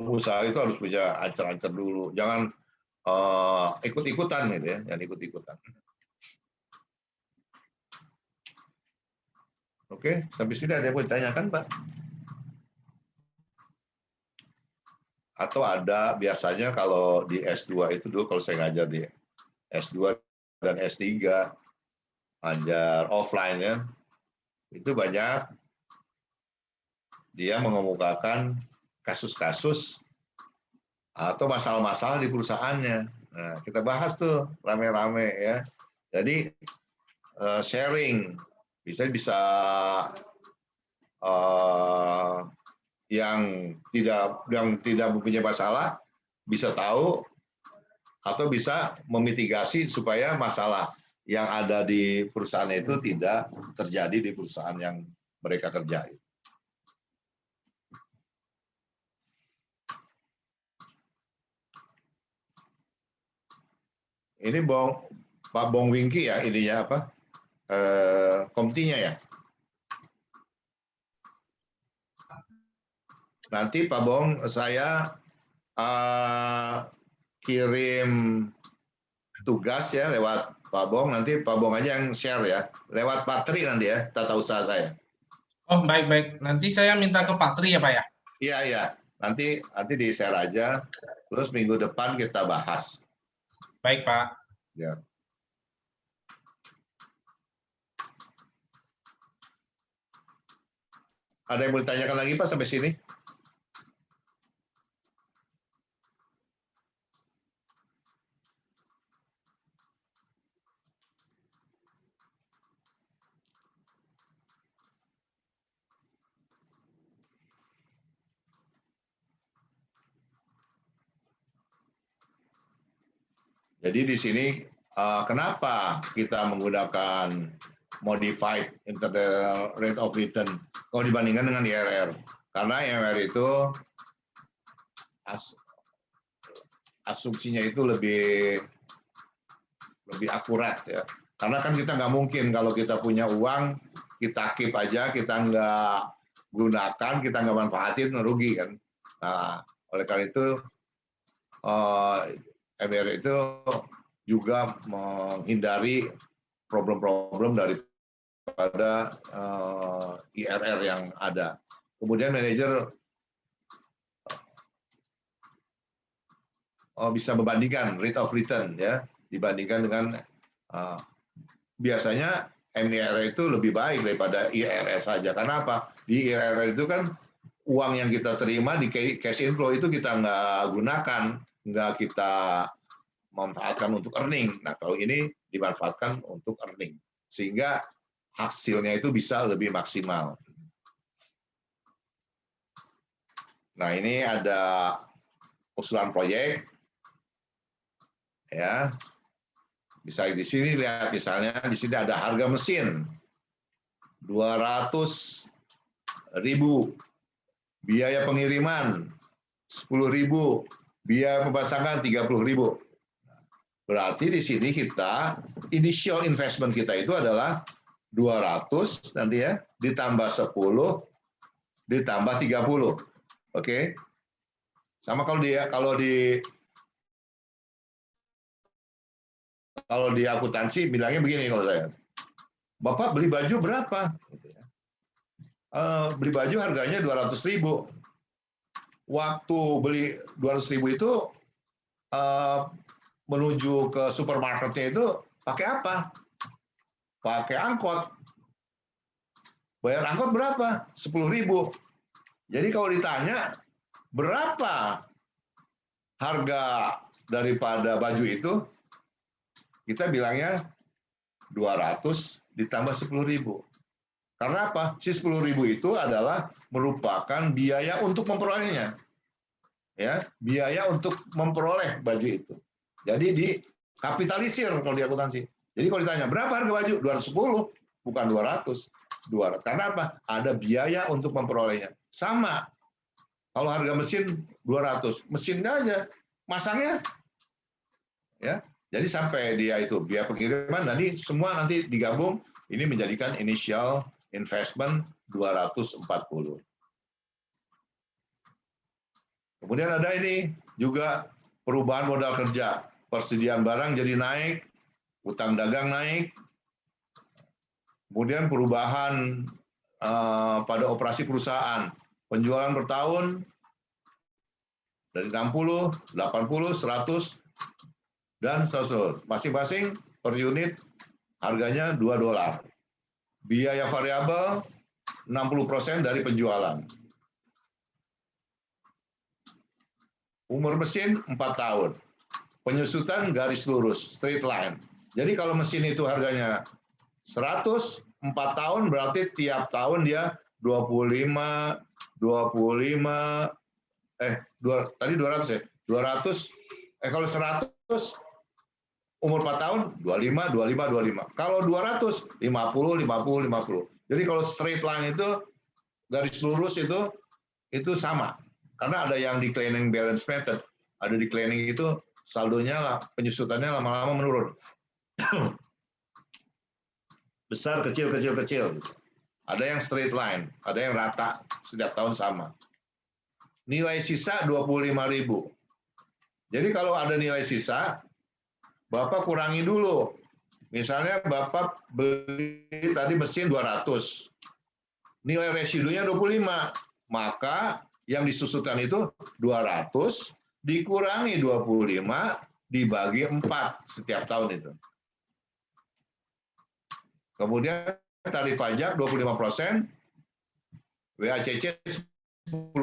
Usaha itu harus punya ancer-ancer dulu. Jangan ikut-ikutan gitu ya, jangan ikut-ikutan. Oke, sampai sini ada yang mau ditanyakan, Pak? Atau ada biasanya kalau di S2 itu dulu kalau saya ngajar di S2 dan S3 ngajar offline ya, itu banyak dia mengemukakan kasus-kasus atau masalah-masalah di perusahaannya. Nah, kita bahas tuh rame-rame ya. Jadi sharing bisa yang tidak mempunyai masalah bisa tahu atau bisa memitigasi supaya masalah yang ada di perusahaan itu tidak terjadi di perusahaan yang mereka kerjai. Ini Pak Bong Wingki ya, ininya apa? Komtinya ya. Nanti Pak Bong saya kirim tugas ya lewat Pak Bong, nanti Pak Bong aja yang share ya, lewat Pak Tri nanti ya, tata usaha saya. Oh baik, nanti saya minta ke Pak Tri ya Pak ya? Iya, nanti di share aja, terus minggu depan kita bahas. Baik Pak. Ya. Ada yang mau ditanyakan lagi Pak sampai sini? Jadi di sini kenapa kita menggunakan modified internal rate of return kalau dibandingkan dengan IRR? Karena IRR itu asumsinya itu lebih akurat ya. Karena kan kita nggak mungkin kalau kita punya uang kita keep aja, kita nggak gunakan, kita nggak manfaatin, rugi kan. Nah, oleh karena itu MR itu juga menghindari problem-problem daripada IRR yang ada. Kemudian manajer bisa membandingkan rate of return ya, dibandingkan dengan biasanya MIRR itu lebih baik daripada IRR saja. Karena apa? Di IRR itu kan uang yang kita terima di cash inflow itu kita nggak gunakan, nggak kita manfaatkan untuk earning. Nah, kalau ini dimanfaatkan untuk earning. Sehingga hasilnya itu bisa lebih maksimal. Nah, ini ada usulan proyek. Ya. Bisa di sini lihat misalnya di sini ada harga mesin 200.000, biaya pengiriman 10.000, biaya pemasangan 30.000. Berarti di sini kita initial investment kita itu adalah 200 nanti ya ditambah 10 ditambah 30. Oke. Sama kalau di akuntansi bilangnya begini kalau saya, Bapak beli baju berapa? Beli baju harganya 200.000. Waktu beli 200.000 itu menuju ke supermarketnya itu pakai apa? Pakai angkot. Bayar angkot berapa? 10.000. Jadi kalau ditanya berapa harga daripada baju itu, kita bilangnya 200 ditambah 10.000. Karena apa? Si 10.000 itu adalah merupakan biaya untuk memperolehnya. Ya, biaya untuk memperoleh baju itu. Jadi dikapitalisir kalau di akuntansi. Jadi kalau ditanya berapa harga baju? 210, bukan 200. 200. Karena apa? Ada biaya untuk memperolehnya. Sama. Kalau harga mesin 200, mesinnya aja, masangnya ya. Jadi sampai dia itu biaya pengiriman nanti semua nanti digabung ini menjadikan initial investment 240. Kemudian ada ini juga perubahan modal kerja, persediaan barang jadi naik, utang dagang naik, kemudian perubahan pada operasi perusahaan, penjualan per tahun dari 60, 80, 100 dan 100. Masing-masing per unit harganya $2. Biaya variabel 60% dari penjualan. Umur mesin 4 tahun. Penyusutan garis lurus, straight line. Jadi kalau mesin itu harganya 100, 4 tahun berarti tiap tahun dia 25, tadi 200 ya? 200, kalau 100 umur 4 tahun 25, 25, 25. Kalau 200 50, 50, 50. Jadi kalau straight line itu garis lurus itu sama. Karena ada yang declining balance method, ada declining itu saldonya penyusutannya lama-lama menurun. Besar, kecil, kecil, kecil. Ada yang straight line, ada yang rata setiap tahun sama. Nilai sisa 25.000. Jadi kalau ada nilai sisa Bapak kurangi dulu. Misalnya Bapak beli tadi mesin 200. Nilai residunya 25. Maka yang disusutkan itu 200 dikurangi 25 dibagi 4 setiap tahun itu. Kemudian tarif pajak 25%, WACC 10%.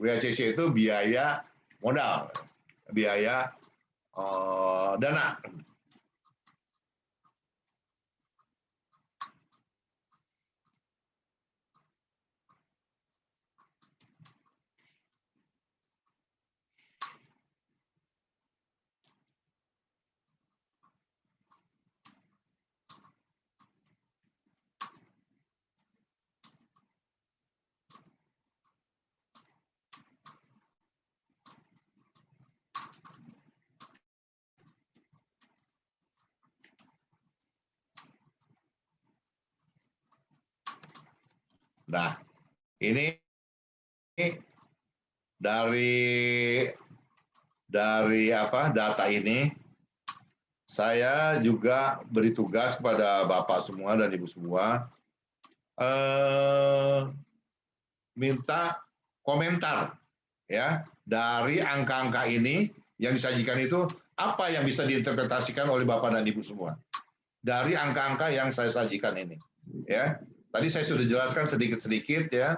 WACC itu biaya modal, biaya dana. Nah, ini dari apa data ini saya juga beri tugas kepada Bapak semua dan Ibu semua minta komentar ya dari angka-angka ini yang disajikan itu apa yang bisa diinterpretasikan oleh Bapak dan Ibu semua dari angka-angka yang saya sajikan ini ya. Tadi saya sudah jelaskan sedikit-sedikit ya,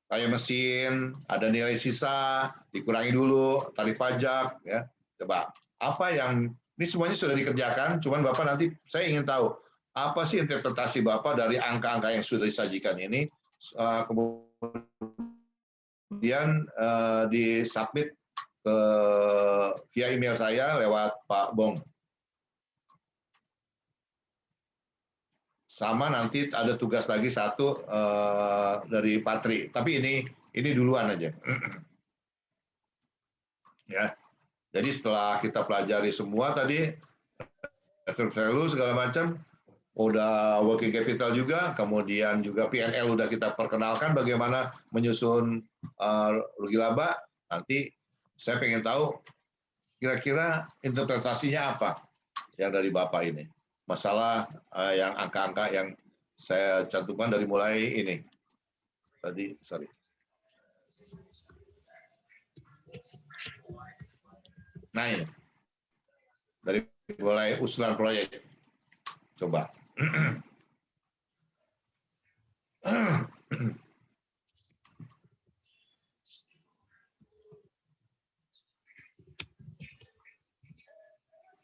kayak mesin, ada nilai sisa, dikurangi dulu, tarif pajak, ya. Coba, apa yang, ini semuanya sudah dikerjakan, cuman Bapak nanti, saya ingin tahu, apa sih interpretasi Bapak dari angka-angka yang sudah disajikan ini, kemudian disubmit via email saya lewat Pak Bong. Sama nanti ada tugas lagi satu dari Patri, tapi ini duluan aja. Ya, jadi setelah kita pelajari semua tadi, value segala macam, udah working capital juga, kemudian juga P&L udah kita perkenalkan bagaimana menyusun rugi laba. Nanti saya pengen tahu kira-kira interpretasinya apa yang dari Bapak ini. Masalah yang angka-angka yang saya cantumkan dari mulai ini tadi, sorry. Nah ini dari mulai usulan proyek, coba.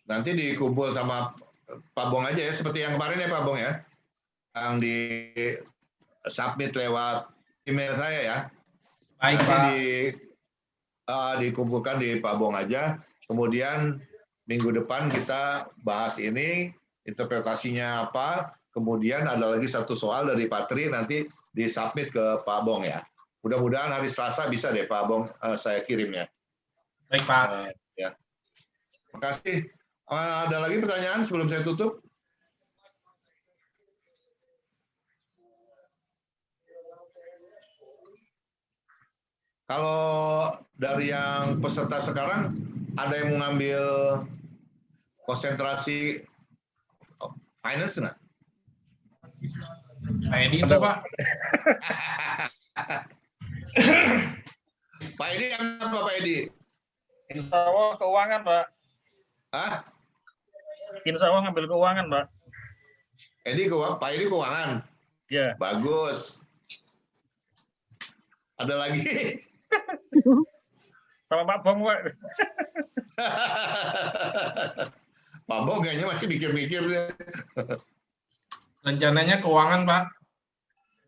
Nanti dikumpul sama Pak Bong aja ya, seperti yang kemarin ya Pak Bong ya, yang di submit lewat email saya ya. Baik, Pak. Dikumpulkan di Pak Bong aja, kemudian minggu depan kita bahas ini, interpretasinya apa, kemudian ada lagi satu soal dari Patri, nanti disubmit ke Pak Bong ya. Mudah-mudahan hari Selasa bisa deh Pak Bong saya kirimnya. Baik, Pak. Ya. Terima kasih. Ada lagi pertanyaan sebelum saya tutup? Kalau dari yang peserta sekarang, ada yang mau ngambil konsentrasi finance nggak? Pak Edi itu, Pak. Pak Edi apa Pak Edi? Insya Allah keuangan, Pak. Hah? Insya Allah ngambil keuangan, Pak. Pak Edi keuangan? Ya. Bagus. Ada lagi? Sama Pak Bong, Pak. Pak Bong kayaknya masih mikir-mikir. Rencananya keuangan, Pak.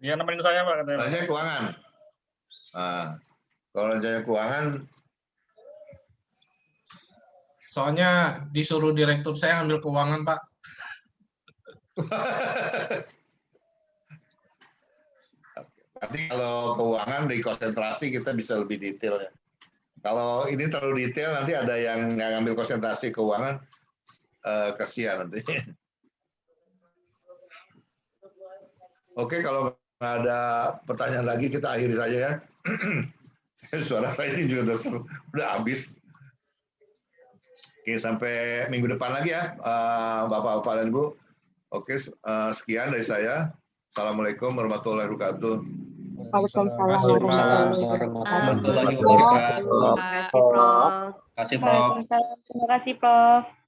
Dia nemenin saya, Pak. Katanya. Rencananya keuangan. Nah, kalau rencananya keuangan, Soalnya disuruh direktur saya ambil keuangan, Pak. nanti kalau keuangan di konsentrasi kita bisa lebih detail ya. Kalau ini terlalu detail nanti ada yang ngambil konsentrasi keuangan, kasihan nanti. Oke, kalau nggak ada pertanyaan lagi kita akhiri saja ya. Suara saya ini juga udah habis. Oke, sampai minggu depan lagi ya, Bapak-Bapak dan Ibu. Oke, sekian dari saya. Assalamualaikum warahmatullahi wabarakatuh. Waalaikumsalam warahmatullahi wabarakatuh. warahmatullahi wabarakatuh. Terima kasih, Prof. Terima kasih, Prof. Terima kasih, Prof.